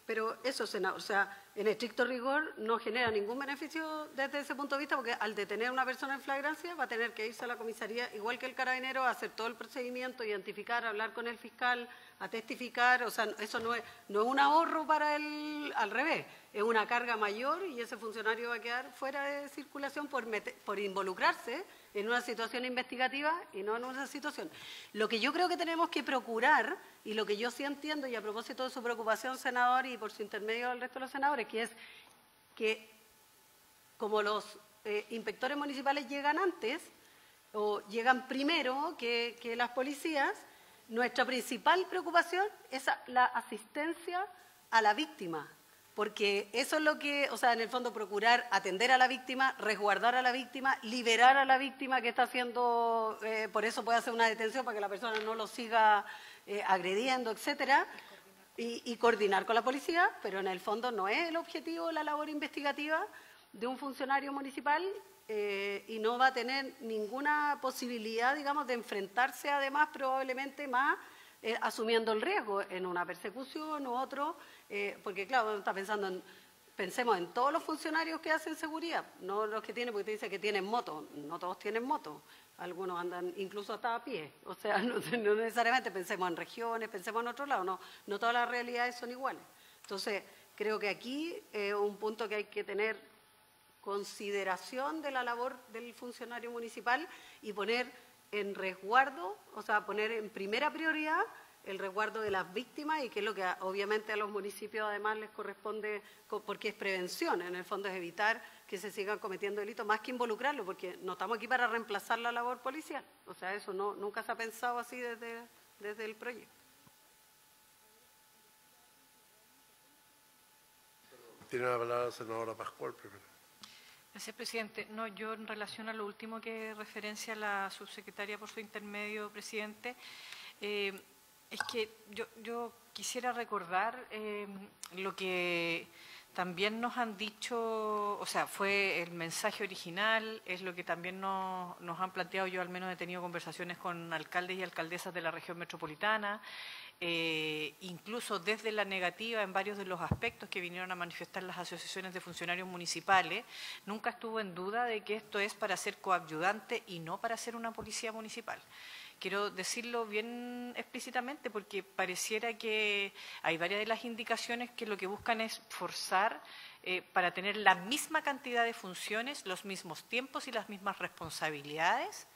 Pero eso, senador, o sea, en estricto rigor no genera ningún beneficio desde ese punto de vista, porque al detener a una persona en flagrancia va a tener que irse a la comisaría, igual que el carabinero, a hacer todo el procedimiento, identificar, hablar con el fiscal, a testificar. O sea, eso no es un ahorro para él, al revés, es una carga mayor y ese funcionario va a quedar fuera de circulación por involucrarse en una situación investigativa y no en una situación. Lo que yo creo que tenemos que procurar, y lo que yo sí entiendo, y a propósito de su preocupación, senador, y por su intermedio al resto de los senadores, que es que como los inspectores municipales llegan antes, o llegan primero que las policías, nuestra principal preocupación es la asistencia a la víctima. Porque eso es lo que, o sea, en el fondo procurar atender a la víctima, resguardar a la víctima, liberar a la víctima que está haciendo, por eso puede hacer una detención para que la persona no lo siga agrediendo, etcétera, y coordinar con la policía, pero en el fondo no es el objetivo la labor investigativa de un funcionario municipal y no va a tener ninguna posibilidad, digamos, de enfrentarse además probablemente más asumiendo el riesgo en una persecución u otro, porque claro, uno está pensemos en todos los funcionarios que hacen seguridad, no los que tienen, porque te dice que tienen moto, no todos tienen moto, algunos andan incluso hasta a pie, o sea, no necesariamente pensemos en regiones, pensemos en otro lado, no todas las realidades son iguales. Entonces, creo que aquí es un punto que hay que tener consideración de la labor del funcionario municipal y poner en resguardo, o sea, poner en primera prioridad el resguardo de las víctimas y que es lo que obviamente a los municipios además les corresponde, porque es prevención, en el fondo es evitar que se sigan cometiendo delitos, más que involucrarlo, porque no estamos aquí para reemplazar la labor policial, o sea, eso nunca se ha pensado así desde el proyecto. Tiene la palabra la senadora Pascual primero. Gracias, presidente. No, yo en relación a lo último que referencia la subsecretaria por su intermedio, presidente, es que yo quisiera recordar lo que también nos han dicho, o sea, fue el mensaje original, es lo que también nos han planteado, yo al menos he tenido conversaciones con alcaldes y alcaldesas de la región metropolitana, incluso desde la negativa en varios de los aspectos que vinieron a manifestar las asociaciones de funcionarios municipales, nunca estuvo en duda de que esto es para ser coadyuvante y no para ser una policía municipal. Quiero decirlo bien explícitamente porque pareciera que hay varias de las indicaciones que lo que buscan es forzar para tener la misma cantidad de funciones, los mismos tiempos y las mismas responsabilidades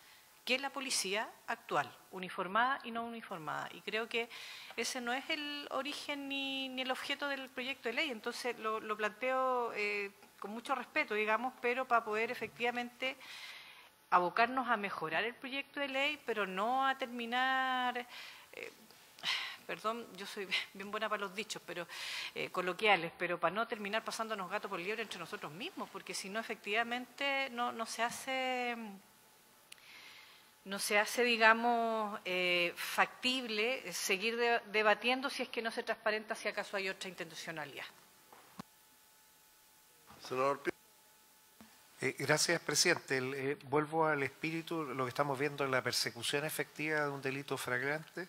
que la policía actual, uniformada y no uniformada. Y creo que ese no es el origen ni el objeto del proyecto de ley. Entonces lo planteo con mucho respeto, digamos, pero para poder efectivamente abocarnos a mejorar el proyecto de ley, pero no a terminar, perdón, yo soy bien buena para los dichos, pero coloquiales, pero para no terminar pasándonos gato por liebre entre nosotros mismos, porque si no, efectivamente, no se hace, digamos, factible seguir debatiendo si es que no se transparenta si acaso hay otra intencionalidad. Senador Pi- Gracias, presidente. Vuelvo al espíritu, lo que estamos viendo en la persecución efectiva de un delito flagrante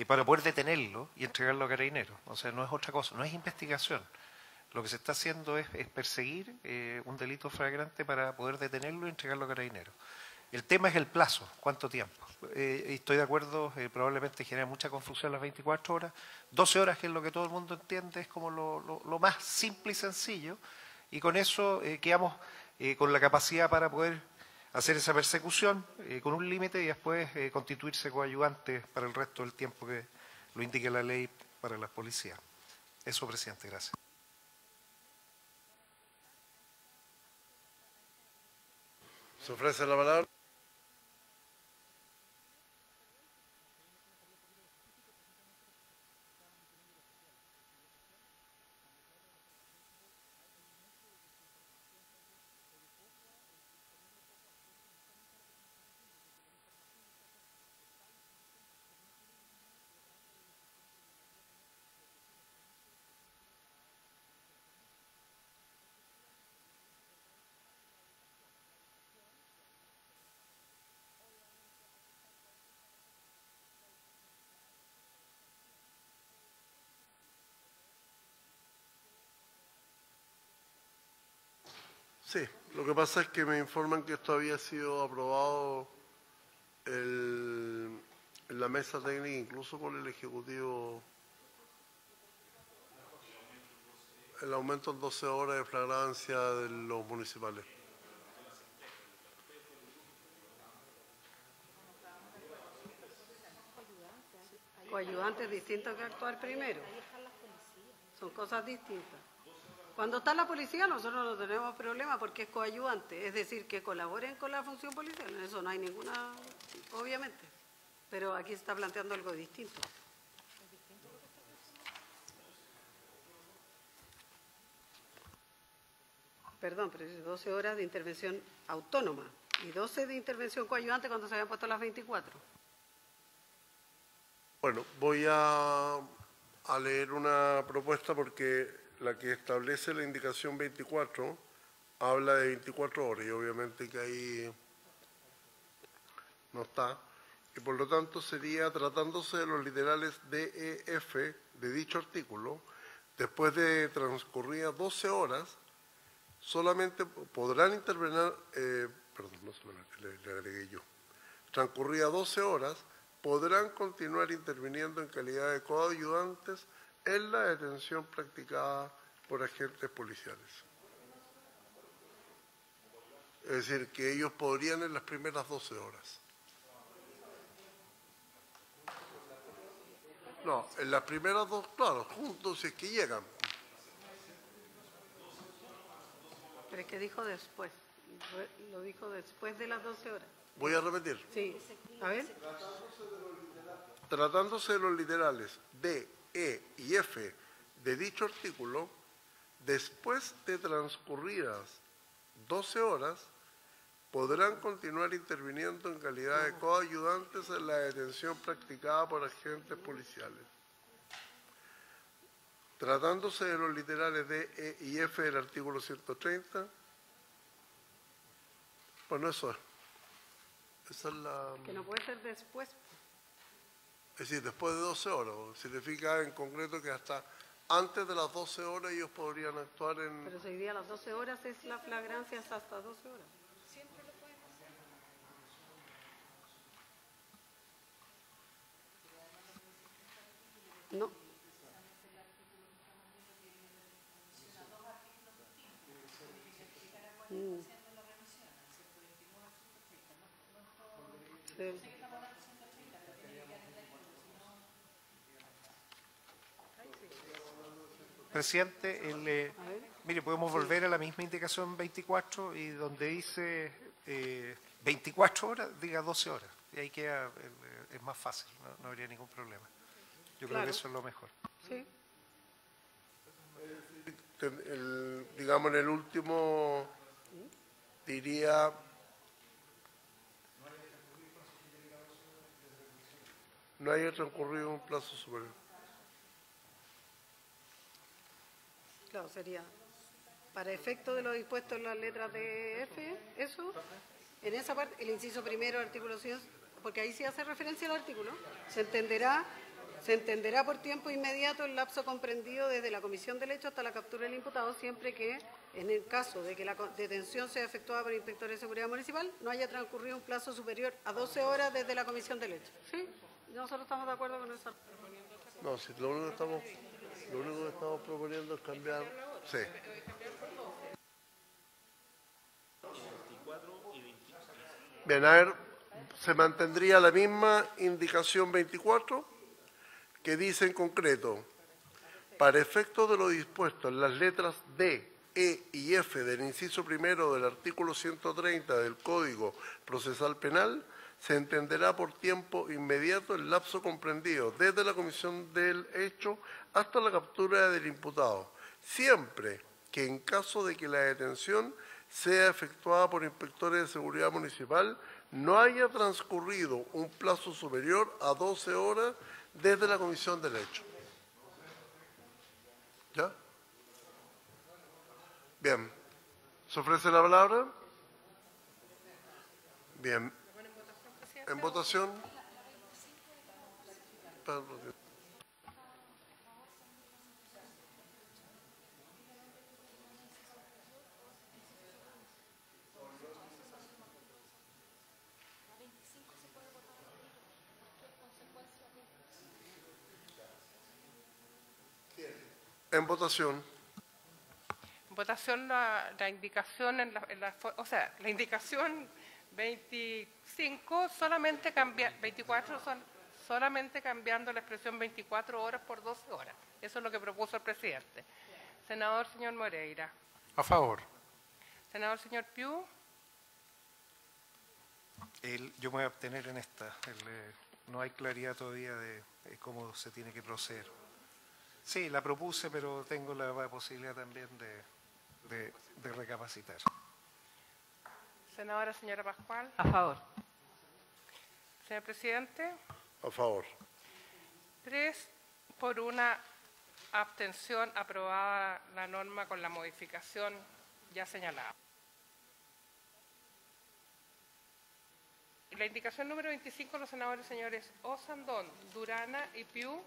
para poder detenerlo y entregarlo a carabineros. O sea, no es otra cosa, no es investigación. Lo que se está haciendo es perseguir un delito flagrante para poder detenerlo y entregarlo a carabineros. El tema es el plazo, ¿cuánto tiempo? Estoy de acuerdo, probablemente genera mucha confusión las 24 horas. 12 horas, que es lo que todo el mundo entiende, es como lo más simple y sencillo. Y con eso quedamos con la capacidad para poder hacer esa persecución con un límite y después constituirse coayudante para el resto del tiempo que lo indique la ley para las policías. Eso, presidente, gracias. Se ofrece la palabra. Sí, lo que pasa es que me informan que esto había sido aprobado en la mesa técnica, incluso por el Ejecutivo, el aumento en 12 horas de flagrancia de los municipales. Coayudante es distinto que actuar primero. Son cosas distintas. Cuando está la policía nosotros no tenemos problema porque es coayudante, es decir, que colaboren con la función policial. En eso no hay ninguna, obviamente. Pero aquí se está planteando algo distinto. Perdón, pero es 12 horas de intervención autónoma y 12 de intervención coayudante cuando se habían puesto las 24. Bueno, voy a leer una propuesta porque la que establece la indicación 24 habla de 24 horas y obviamente que ahí no está. Y por lo tanto sería, tratándose de los literales D, E, F de dicho artículo, después de transcurridas 12 horas, solamente podrán intervenir, perdón, no solamente, le agregué yo, transcurridas 12 horas, podrán continuar interviniendo en calidad de coayudantes en la detención practicada por agentes policiales. Es decir, que ellos podrían en las primeras 12 horas. No, en las primeras dos, claro, juntos si es que llegan. Pero es que dijo después, lo dijo después de las 12 horas. Voy a repetir. Sí, a ver. Tratándose de los literales D, E y F de dicho artículo, después de transcurridas 12 horas, podrán continuar interviniendo en calidad de coayudantes en la detención practicada por agentes policiales. Tratándose de los literales D, E y F del artículo 130, bueno, eso es. Esa es la... Que no puede ser después. Es decir, después de 12 horas. Significa en concreto que hasta antes de las 12 horas ellos podrían actuar en... Pero si hoy día a las 12 horas es la flagrancia, es hasta 12 horas. No. Sí. Presidente, mire, podemos volver a la misma indicación 24 y donde dice 24 horas, diga 12 horas. Y ahí queda, es más fácil, no habría ningún problema. Yo creo que eso es lo mejor. Sí. Digamos, en el último, diría... No haya transcurrido un plazo superior. Claro, sería para efecto de lo dispuesto en las letras de F, eso, en esa parte, el inciso primero, artículo 100, porque ahí sí hace referencia al artículo, se entenderá por tiempo inmediato el lapso comprendido desde la comisión del hecho hasta la captura del imputado, siempre que, en el caso de que la detención sea efectuada por inspectores de seguridad municipal, no haya transcurrido un plazo superior a 12 horas desde la comisión del hecho. ¿Sí? Nosotros estamos de acuerdo con eso. No, si lo único que estamos proponiendo es cambiar... Sí. Bien, a ver, se mantendría la misma indicación 24, que dice en concreto, para efecto de lo dispuesto en las letras D, E y F del inciso primero del artículo 130 del Código Procesal Penal, se entenderá por tiempo inmediato el lapso comprendido desde la comisión del hecho hasta la captura del imputado, siempre que en caso de que la detención sea efectuada por inspectores de seguridad municipal, no haya transcurrido un plazo superior a 12 horas desde la comisión del hecho. ¿Ya? Bien. ¿Se ofrece la palabra? Bien. ¿En votación? En votación. En votación la indicación, la indicación 25 solamente cambia, 24 solamente cambiando la expresión 24 horas por 12 horas. Eso es lo que propuso el presidente. Senador señor Moreira. A favor. Senador señor Piu. Yo me voy a abstener en esta. No hay claridad todavía de cómo se tiene que proceder. Sí, la propuse, pero tengo la posibilidad también de recapacitar. Senadora señora Pascual. A favor. Señor presidente. A favor. 3 por 1 abstención, aprobada la norma con la modificación ya señalada. La indicación número 25, los senadores señores Osandón, Durana y Piu,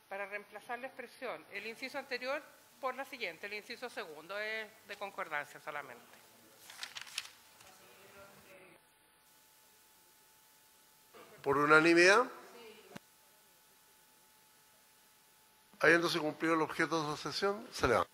para reemplazar la expresión, el inciso anterior por la siguiente, el inciso segundo, es de concordancia solamente. ¿Por unanimidad? Habiéndose cumplido el objeto de esa sesión, se le da.